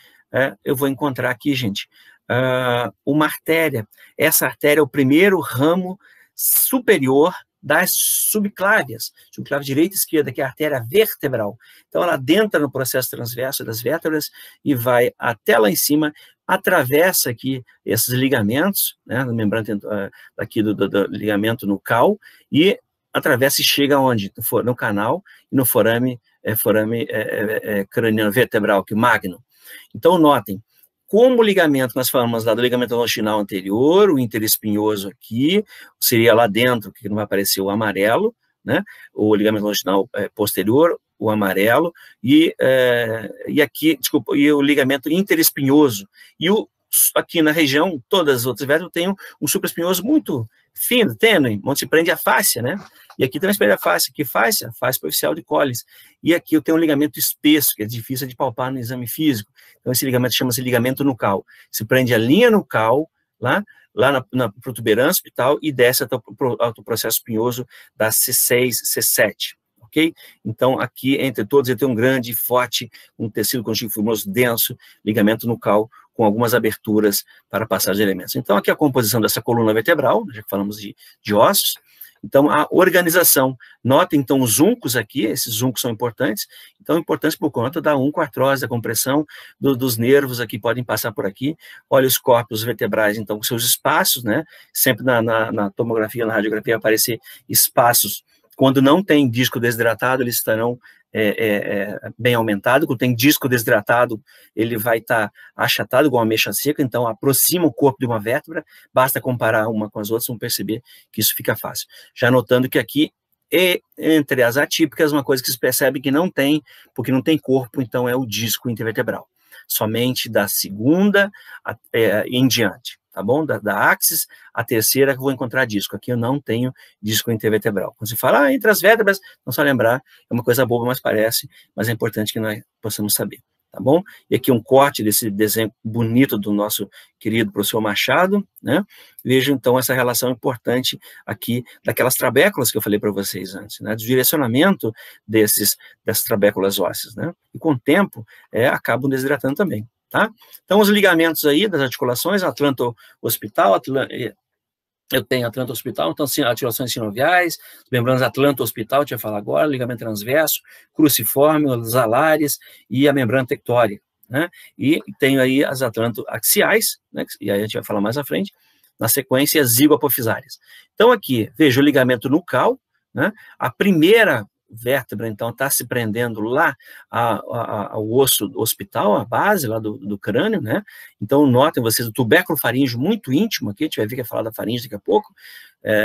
eu vou encontrar aqui, gente, uma artéria. Essa artéria é o primeiro ramo superior das subclávias, subclávia direita e esquerda, que é a artéria vertebral. Então, ela adentra no processo transverso das vértebras e vai até lá em cima, atravessa aqui esses ligamentos, né, a membrana aqui do ligamento nucal, e atravessa e chega onde? No canal e no forame craniano vertebral, que é o magno. Então, notem, como o ligamento, nós falamos lá do ligamento longitudinal anterior, o interespinhoso aqui, seria lá dentro, que não vai aparecer o amarelo, né? O ligamento longitudinal posterior, o amarelo, e aqui, desculpa, e o ligamento interespinhoso. E aqui na região, todas as outras vértebras têm um supraespinhoso muito fino, tênue, onde se prende a fáscia, né? E aqui também se prende a fáscia. Que fáscia? A fáscia superficial de Collins. E aqui eu tenho um ligamento espesso, que é difícil de palpar no exame físico. Então, esse ligamento chama-se ligamento nucal. Se prende a linha nucal, lá na protuberância orbital, e desce até o processo espinhoso da C6, C7. Ok? Então, aqui, entre todos, ele tem um grande, forte, um tecido conjuntivo fibroso denso, ligamento nucal, com algumas aberturas para passar de elementos. Então, aqui a composição dessa coluna vertebral, já que falamos de ossos. Então, a organização. Notem, então, os juncos aqui, esses juncos são importantes. Então, importantes por conta da oncoartrose, da compressão dos nervos aqui, podem passar por aqui. Olha os corpos vertebrais, então, com seus espaços, né? Sempre na tomografia, na radiografia, aparecer espaços. Quando não tem disco desidratado, eles estarão bem aumentado. Quando tem disco desidratado, ele vai estar achatado, igual uma ameixa seca, então aproxima o corpo de uma vértebra, basta comparar uma com as outras, vão perceber que isso fica fácil. Já notando que aqui, entre as atípicas, uma coisa que se percebe que não tem, porque não tem corpo, então é o disco intervertebral. Somente da segunda em diante. Tá bom? Da axis, a terceira que eu vou encontrar disco. Aqui eu não tenho disco intervertebral. Quando se fala entre as vértebras, não só lembrar, é uma coisa boba, mas parece, mas é importante que nós possamos saber. Tá bom? E aqui um corte desse desenho bonito do nosso querido professor Machado, né? Veja, então, essa relação importante aqui daquelas trabéculas que eu falei para vocês antes, né? Do direcionamento dessas trabéculas ósseas, né? E com o tempo, acabam desidratando também. Tá? Então, os ligamentos aí das articulações, atlanto-hospital, eu tenho atlanto-hospital, então, articulações sinoviais, membranas atlanto-hospital, a gente vai falar agora, ligamento transverso, cruciforme, os alares e a membrana tectórica, né? E tenho aí as atlanto-axiais, né? E aí a gente vai falar mais à frente, na sequência, as zigoapofisárias. Então, aqui, veja o ligamento nucal, né? A primeira vértebra, então, está se prendendo lá ao osso hospital, a base lá do crânio, né? Então, notem vocês o tubérculo faríngeo muito íntimo aqui, a gente vai ver que vai falar da faringe daqui a pouco,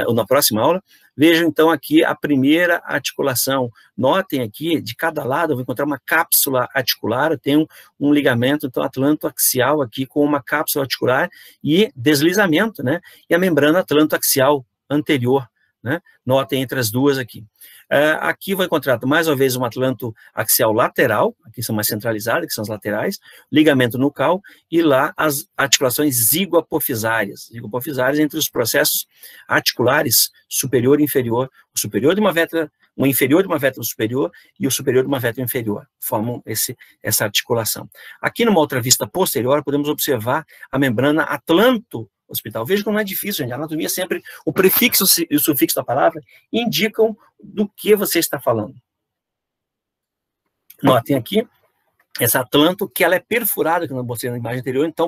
ou na próxima aula. Vejam, então, aqui a primeira articulação. Notem aqui, de cada lado, eu vou encontrar uma cápsula articular, eu tenho um ligamento, então, atlantoaxial aqui, com uma cápsula articular e deslizamento, né? E a membrana atlantoaxial anterior, né? Notem entre as duas aqui. Aqui vou encontrar mais uma vez um atlanto axial lateral, aqui são mais centralizadas, que são as laterais, ligamento nucal, e lá as articulações zigoapofisárias entre os processos articulares superior e inferior, o superior de uma vértebra, o inferior de uma vértebra superior e o superior de uma vértebra inferior, formam essa articulação. Aqui numa outra vista posterior, podemos observar a membrana atlanto-hospital. Veja como não é difícil, gente. A anatomia sempre, o prefixo e o sufixo da palavra indicam do que você está falando. Notem aqui, essa atlanto, que ela é perfurada, que eu mostrei na imagem anterior, então,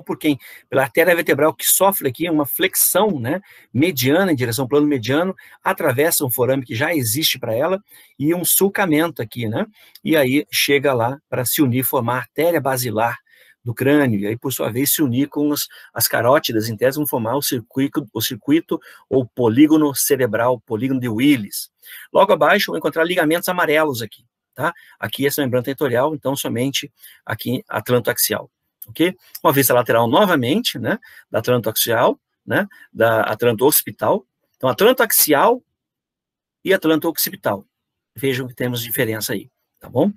pela artéria vertebral que sofre aqui uma flexão, né, mediana, em direção ao plano mediano, atravessa um forame que já existe para ela, e um sulcamento aqui, né, e aí chega lá para se unir, formar a artéria basilar do crânio, e aí, por sua vez, se unir com as carótidas internas, vão formar o circuito ou polígono cerebral, polígono de Willis. Logo abaixo, vou encontrar ligamentos amarelos aqui, tá? Aqui essa membrana tentorial, então, somente aqui atlantoaxial, ok? Uma vista lateral novamente, né, da atlantoaxial, né, da atlanto-occipital. Então, atlanto-axial e atlanto-occipital. Vejam que temos diferença aí, tá bom?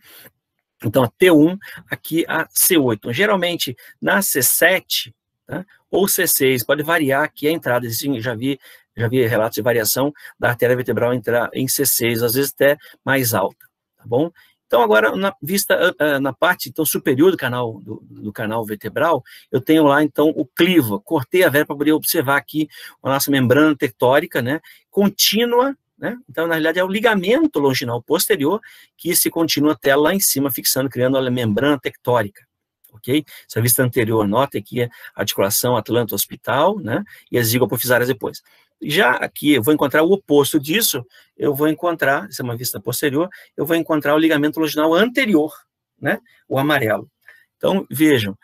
Então, a T1, aqui a C8. Então, geralmente, na C7, tá, ou C6, pode variar aqui a entrada. Já vi relatos de variação da artéria vertebral entrar em C6, às vezes até mais alta, tá bom? Então, agora, na parte então, superior do canal vertebral, eu tenho lá, então, o clivo. Cortei a vértebra para poder observar aqui a nossa membrana tectórica, né, contínua, né? Então, na realidade, é o ligamento longinal posterior que se continua até lá em cima, fixando, criando a membrana tectórica, ok? Essa vista anterior, nota aqui a articulação atlanto-hospital, né? E as zigopofisárias depois. Já aqui, eu vou encontrar o oposto disso, eu vou encontrar, essa é uma vista posterior, eu vou encontrar o ligamento longinal anterior, né? O amarelo. Então, vejam,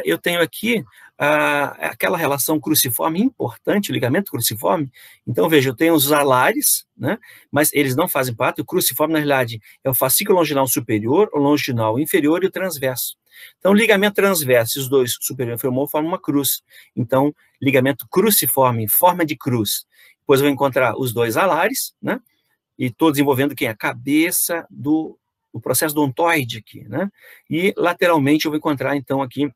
eu tenho aqui aquela relação cruciforme importante, o ligamento cruciforme. Então, veja, eu tenho os alares, né, mas eles não fazem parte. O cruciforme, na realidade, é o fascículo longinal superior, o longinal inferior e o transverso. Então, o ligamento transverso e os dois superior e inferior formam uma cruz. Então, ligamento cruciforme, em forma de cruz. Depois eu vou encontrar os dois alares, né, e todos envolvendo quem? A cabeça o processo do ontoide aqui, né? E lateralmente eu vou encontrar, então, aqui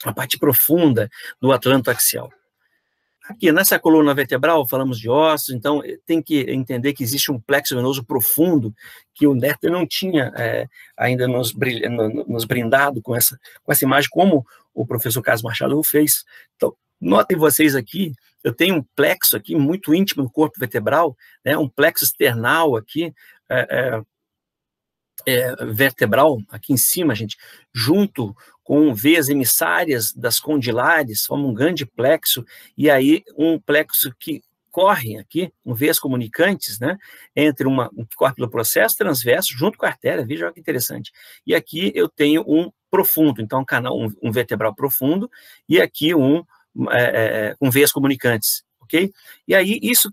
a parte profunda do atlanto axial. Aqui, nessa coluna vertebral, falamos de ossos, então tem que entender que existe um plexo venoso profundo que o Netter não tinha ainda nos brindado com essa imagem, como o professor Carlos Machado fez. Então, notem vocês aqui, eu tenho um plexo aqui muito íntimo do corpo vertebral, né, um plexo external aqui, vertebral, aqui em cima, gente, junto com veias emissárias das condilares, forma um grande plexo, e aí um plexo que corre aqui, com veias comunicantes, né, entre que corre pelo processo transverso, junto com a artéria, veja olha que interessante. E aqui eu tenho um profundo, então um vertebral profundo, e aqui com veias comunicantes. Okay? E aí isso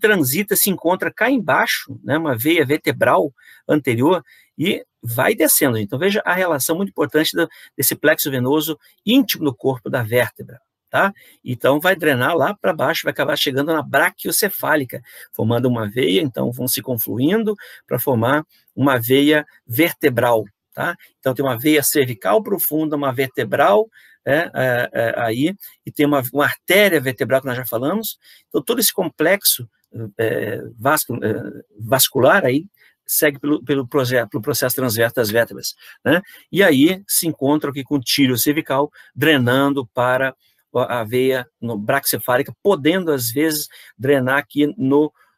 se encontra cá embaixo, né, uma veia vertebral anterior, e vai descendo. Então, veja a relação muito importante desse plexo venoso íntimo do corpo da vértebra, tá? Então, vai drenar lá para baixo, vai acabar chegando na braquiocefálica, formando uma veia, então vão se confluindo para formar uma veia vertebral, tá? Então, tem uma veia cervical profunda, uma vertebral, aí, e tem uma artéria vertebral que nós já falamos. Então, todo esse complexo vascular aí segue pelo processo transverso das vértebras, né? E aí se encontra aqui com o tírio cervical drenando para a veia braquiocefálica, podendo às vezes drenar aqui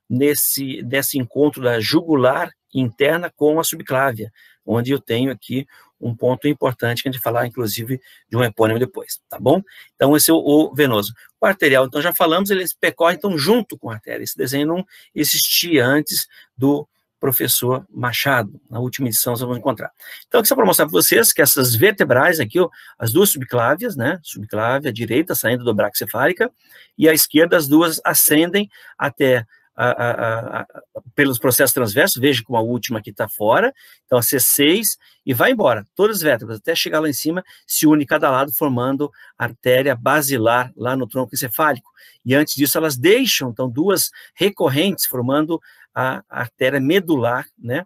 nesse encontro da jugular interna com a subclávia, onde eu tenho aqui um ponto importante que a gente vai falar, inclusive, de um epônimo depois, tá bom? Então, esse é o venoso. O arterial, então, já falamos, eles percorrem, então, junto com a artéria. Esse desenho não existia antes do professor Machado. Na última edição, nós vamos encontrar. Então, aqui só para mostrar para vocês que essas vertebrais aqui, ó, as duas subclávias, né? Subclávia direita saindo da braquiocefálica e a esquerda, as duas ascendem até pelos processos transversos, veja como a última aqui está fora, então a C6, e vai embora, todas as vértebras, até chegar lá em cima, se une cada lado, formando a artéria basilar lá no tronco encefálico, e antes disso elas deixam, então, duas recorrentes, formando a artéria medular, né,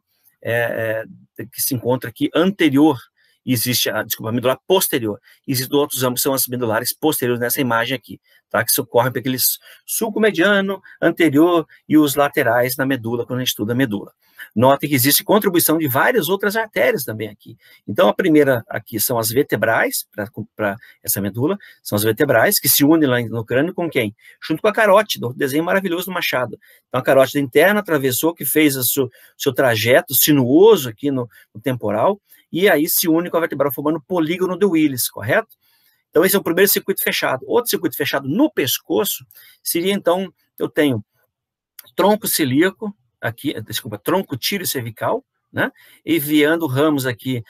que se encontra aqui anterior, existe a medular posterior, existem outros âmbitos que são as medulares posteriores nessa imagem aqui, tá, que socorrem para aqueles sulco mediano, anterior e os laterais na medula, quando a gente estuda a medula. Notem que existe contribuição de várias outras artérias também aqui. Então, a primeira aqui são as vertebrais, para essa medula, são as vertebrais que se unem lá no crânio com quem? Junto com a carótida, o desenho maravilhoso do Machado. Então, a carótida interna atravessou, que fez o seu trajeto sinuoso aqui no temporal, e aí se une com a vertebral formando o polígono de Willis, correto? Então, esse é o primeiro circuito fechado. Outro circuito fechado no pescoço seria, então, eu tenho tronco celíaco, aqui, desculpa, tronco tírio cervical, né? Enviando ramos aqui,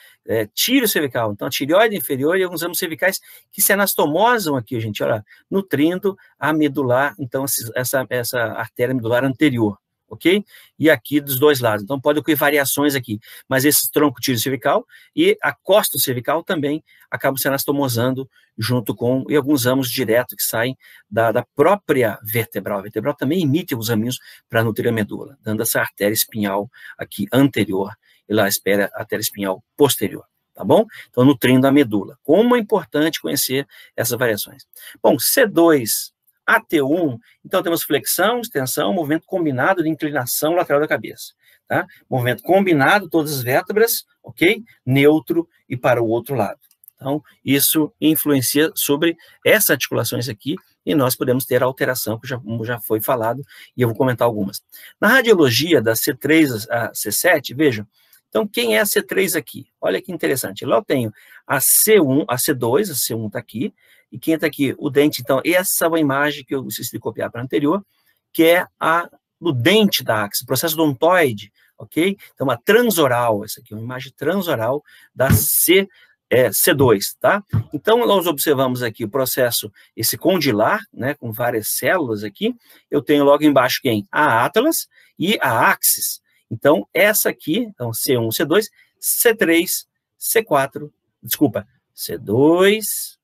tírio cervical, então a tireoide inferior e alguns ramos cervicais que se anastomosam aqui, gente, olha, nutrindo a medular, então essa artéria medular anterior, ok? E aqui dos dois lados. Então, pode ocorrer variações aqui, mas esse tronco tiro-cervical e a costa cervical também acabam se anastomosando junto com, e alguns ramos direto que saem da própria vertebral. A vertebral também emite alguns raminhos para nutrir a medula, dando essa artéria espinhal aqui anterior, e lá espera a artéria espinhal posterior. Tá bom? Então, nutrindo a medula. Como é importante conhecer essas variações. Bom, C2, AT1, então temos flexão, extensão, movimento combinado de inclinação lateral da cabeça. Tá? Movimento combinado, todas as vértebras, ok? Neutro e para o outro lado. Então, isso influencia sobre essas articulações aqui, e nós podemos ter alteração, que já foi falado, e eu vou comentar algumas. Na radiologia, da C3 a C7, vejam, então, quem é a C3 aqui? Olha que interessante. Lá eu tenho a C1, a C2, a C1 está aqui, e quem está aqui? O dente. Então, essa é uma imagem que eu esqueci de copiar para a anterior, que é a do dente da axila, processo odontoide, ok? Então, uma transoral, essa aqui é uma imagem transoral da C2, tá? Então, nós observamos aqui o processo, esse condilar, né, com várias células aqui. Eu tenho logo embaixo quem? A atlas e a axis. Então, essa aqui, então, C1, C2, C3, C4, desculpa, C2,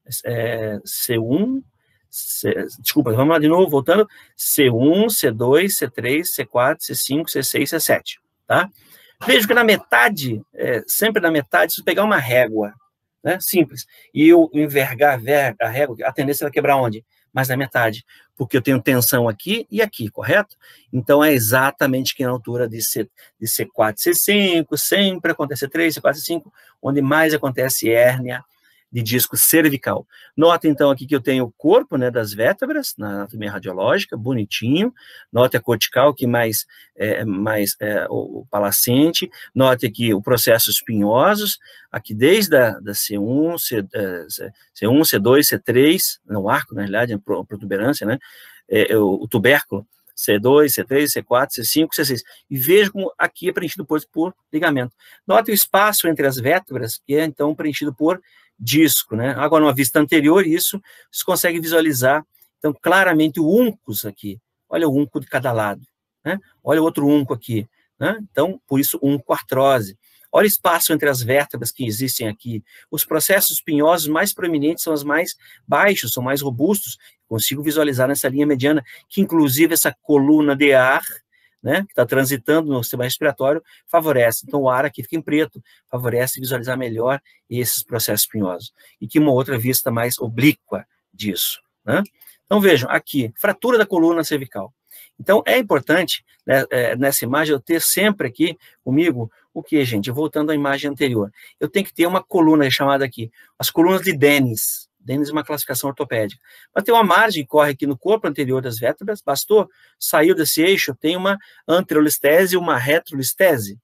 C1, desculpa, vamos lá de novo, voltando, C1, C2, C3, C4, C5, C6, C7, tá? Vejo que na metade, sempre na metade, se eu pegar uma régua, né, simples, e eu envergar a régua, a tendência é quebrar onde? Mas na metade, porque eu tenho tensão aqui e aqui, correto? Então, é exatamente que na altura de C4, C5, sempre acontece C3, C4, C5, onde mais acontece hérnia de disco cervical. Nota, então, aqui que eu tenho o corpo, né, das vértebras, na anatomia radiológica, bonitinho. Nota a cortical, que mais o palacente. Nota aqui o processo espinhosos, aqui desde a C1, C1, C2, C3, no arco, na realidade, a protuberância, né, o tubérculo, C2, C3, C4, C5, C6. E vejo como aqui é preenchido por ligamento. Nota o espaço entre as vértebras, que é, então, preenchido por disco, né? Agora, numa vista anterior, isso você consegue visualizar, então, claramente o uncus aqui. Olha o unco de cada lado, né? Olha o outro unco aqui, né? Então, por isso, uncoartrose. Olha o espaço entre as vértebras que existem aqui. Os processos espinhosos mais proeminentes são os mais baixos, são mais robustos. Consigo visualizar nessa linha mediana, que inclusive essa coluna de ar, né, que está transitando no sistema respiratório, favorece. Então, o ar aqui fica em preto, favorece visualizar melhor esses processos espinhosos. E que uma outra vista mais oblíqua disso, né? Então, vejam, aqui, fratura da coluna cervical. Então, é importante, né, nessa imagem, eu ter sempre aqui comigo, o que, gente? Voltando à imagem anterior. Eu tenho que ter uma coluna chamada aqui, as colunas de Dennis. Dennis é uma classificação ortopédica. Mas tem uma margem que corre aqui no corpo anterior das vértebras, bastou, saiu desse eixo, tem uma anterolistese e uma retrolistese.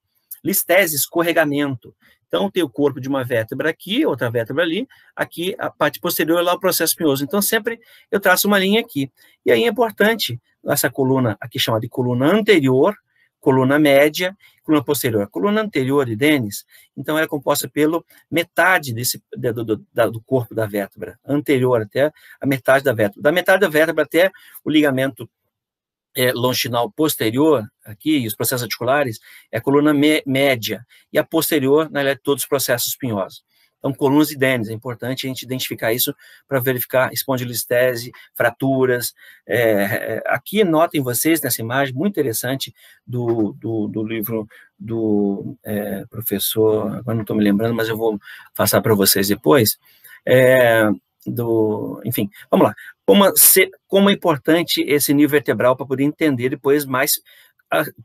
Listese, escorregamento. Então, tem o corpo de uma vértebra aqui, outra vértebra ali, aqui a parte posterior lá o processo espinhoso. Então, sempre eu traço uma linha aqui. E aí é importante, essa coluna aqui chamada de coluna anterior, coluna média, coluna posterior. A coluna anterior de Dennis, então, é composta pela metade do corpo da vértebra, anterior até a metade da vértebra. Da metade da vértebra até o ligamento longitudinal posterior, aqui, e os processos articulares, é a coluna média, e a posterior, na realidade, todos os processos espinhosos. Então, colunas de Dennis, é importante a gente identificar isso para verificar espondilistese, fraturas. Aqui, notem vocês, nessa imagem muito interessante do livro do professor, agora não estou me lembrando, mas eu vou passar para vocês depois, enfim, vamos lá. Como é importante esse nível vertebral para poder entender depois mais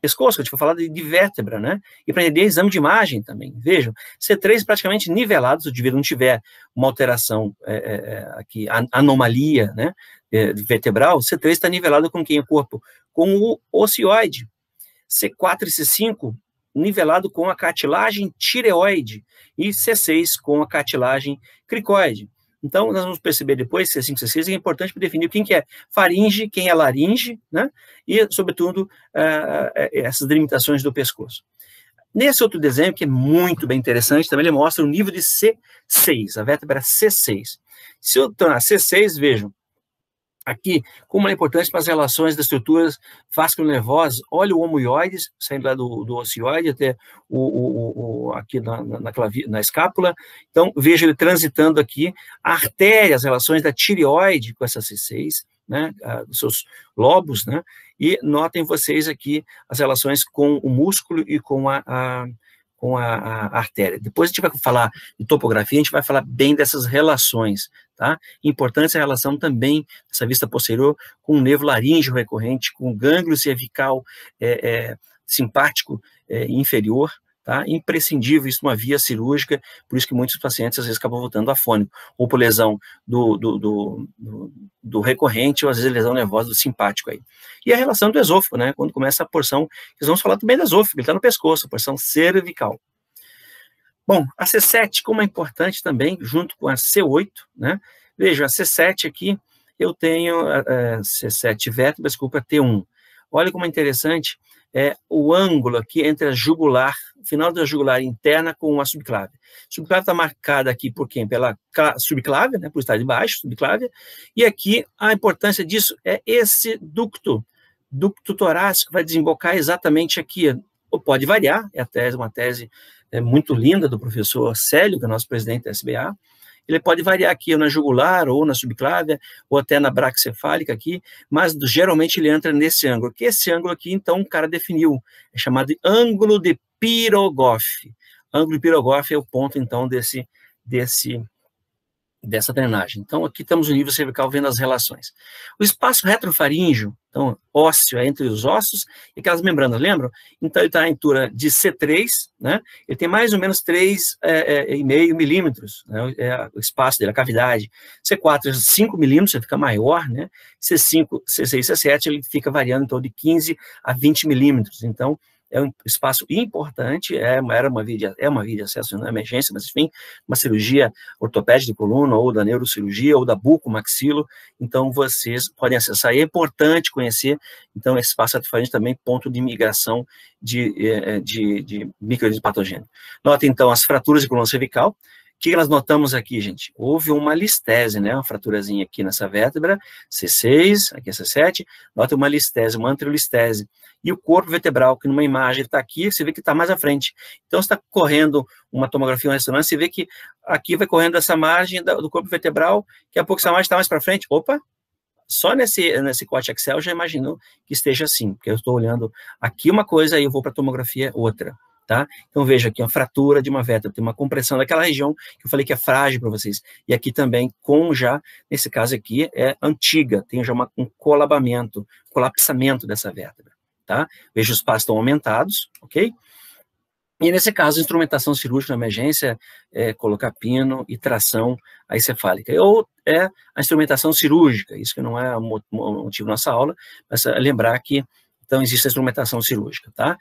pescoço, a gente vai falar de vértebra, né? E para entender exame de imagem também. Vejam, C3 praticamente nivelado, se o indivíduo não tiver uma alteração aqui, anomalia, né, vertebral, C3 está nivelado com quem? O corpo? Com o ocioide. C4 e C5 nivelado com a cartilagem tireoide e C6 com a cartilagem cricoide. Então, nós vamos perceber depois, C5 e C6, é importante para definir quem que é faringe, quem é laringe, né? E, sobretudo, essas delimitações do pescoço. Nesse outro desenho, que é muito bem interessante, também ele mostra o nível de C6, a vértebra C6. Se eu tornar C6, vejam, Aqui, como é importante para as relações das estruturas vasculonervosas, olha o homoioide, saindo lá do ocioide até aqui na escápula. Então, veja ele transitando aqui, a artéria, as relações da tireoide com essa C6, né, os seus lobos, né, e notem vocês aqui as relações com o músculo e com a artéria. Depois a gente vai falar de topografia, a gente vai falar bem dessas relações, tá? Importante essa relação também, essa vista posterior, com o nervo laríngeo recorrente, com o gânglio cervical simpático inferior, tá? Imprescindível isso numa via cirúrgica, por isso que muitos pacientes às vezes acabam voltando afônico, ou por lesão do recorrente, ou às vezes lesão nervosa do simpático aí. E a relação do esôfago, né? Quando começa a porção, nós vamos falar também do esôfago, ele está no pescoço, a porção cervical. Bom, a C7, como é importante também, junto com a C8, né? Veja, a C7 aqui, eu tenho C7 vértebra, desculpa, T1. Olha como é interessante, o ângulo aqui entre a jugular, final da jugular interna com a subclávia. A subclávia está marcada aqui por quem? Pela subclávia, né, por estar de baixo, subclávia, e aqui a importância disso é esse ducto torácico, vai desembocar exatamente aqui, ou pode variar, é uma tese muito linda do professor Célio, que é o nosso presidente da SBA. Ele pode variar aqui na jugular, ou na subclávia, ou até na braquicefálica aqui, mas geralmente ele entra nesse ângulo, que esse ângulo aqui, então, o cara definiu, é chamado de ângulo de Pirogoff. Ângulo de Pirogoff é o ponto, então, dessa drenagem. Então, aqui estamos no nível cervical vendo as relações. O espaço retrofaríngeo, então, ósseo é entre os ossos e aquelas membranas, lembram? Então, ele está à altura de C3, né? Ele tem mais ou menos 3,5 milímetros, né? É o espaço dele, a cavidade. C4 é 5 milímetros, ele fica maior, né? C5, C6, C7, ele fica variando então de 15 a 20 milímetros. Então, é um espaço importante, é uma via de acesso na emergência, mas enfim, uma cirurgia ortopédica de coluna, ou da neurocirurgia, ou da bucomaxilo, então vocês podem acessar, e é importante conhecer, então, esse espaço retrofaríngeo também, ponto de migração de micro-organismos patogênicos. Notem, então, as fraturas de coluna cervical. O que nós notamos aqui, gente? Houve uma listese, né? Uma fraturazinha aqui nessa vértebra, C6, aqui é C7, nota uma listese, uma anterolistese. E o corpo vertebral, que numa imagem está aqui, você vê que está mais à frente. Então, você está correndo uma tomografia, uma ressonância, você vê que aqui vai correndo essa margem do corpo vertebral, que a pouco essa margem está mais para frente. Opa! Só nesse corte axial já imaginou que esteja assim, porque eu estou olhando aqui uma coisa e eu vou para a tomografia outra. Tá? Então, veja aqui, uma fratura de uma vértebra, tem uma compressão daquela região que eu falei que é frágil para vocês. E aqui também, nesse caso aqui, é antiga, tem já um colapsamento dessa vértebra, tá? Veja, os passos estão aumentados, ok? E nesse caso, instrumentação cirúrgica na emergência é colocar pino e tração encefálica. Ou é a instrumentação cirúrgica, isso que não é o motivo da nossa aula, mas é lembrar que, então, existe a instrumentação cirúrgica, tá?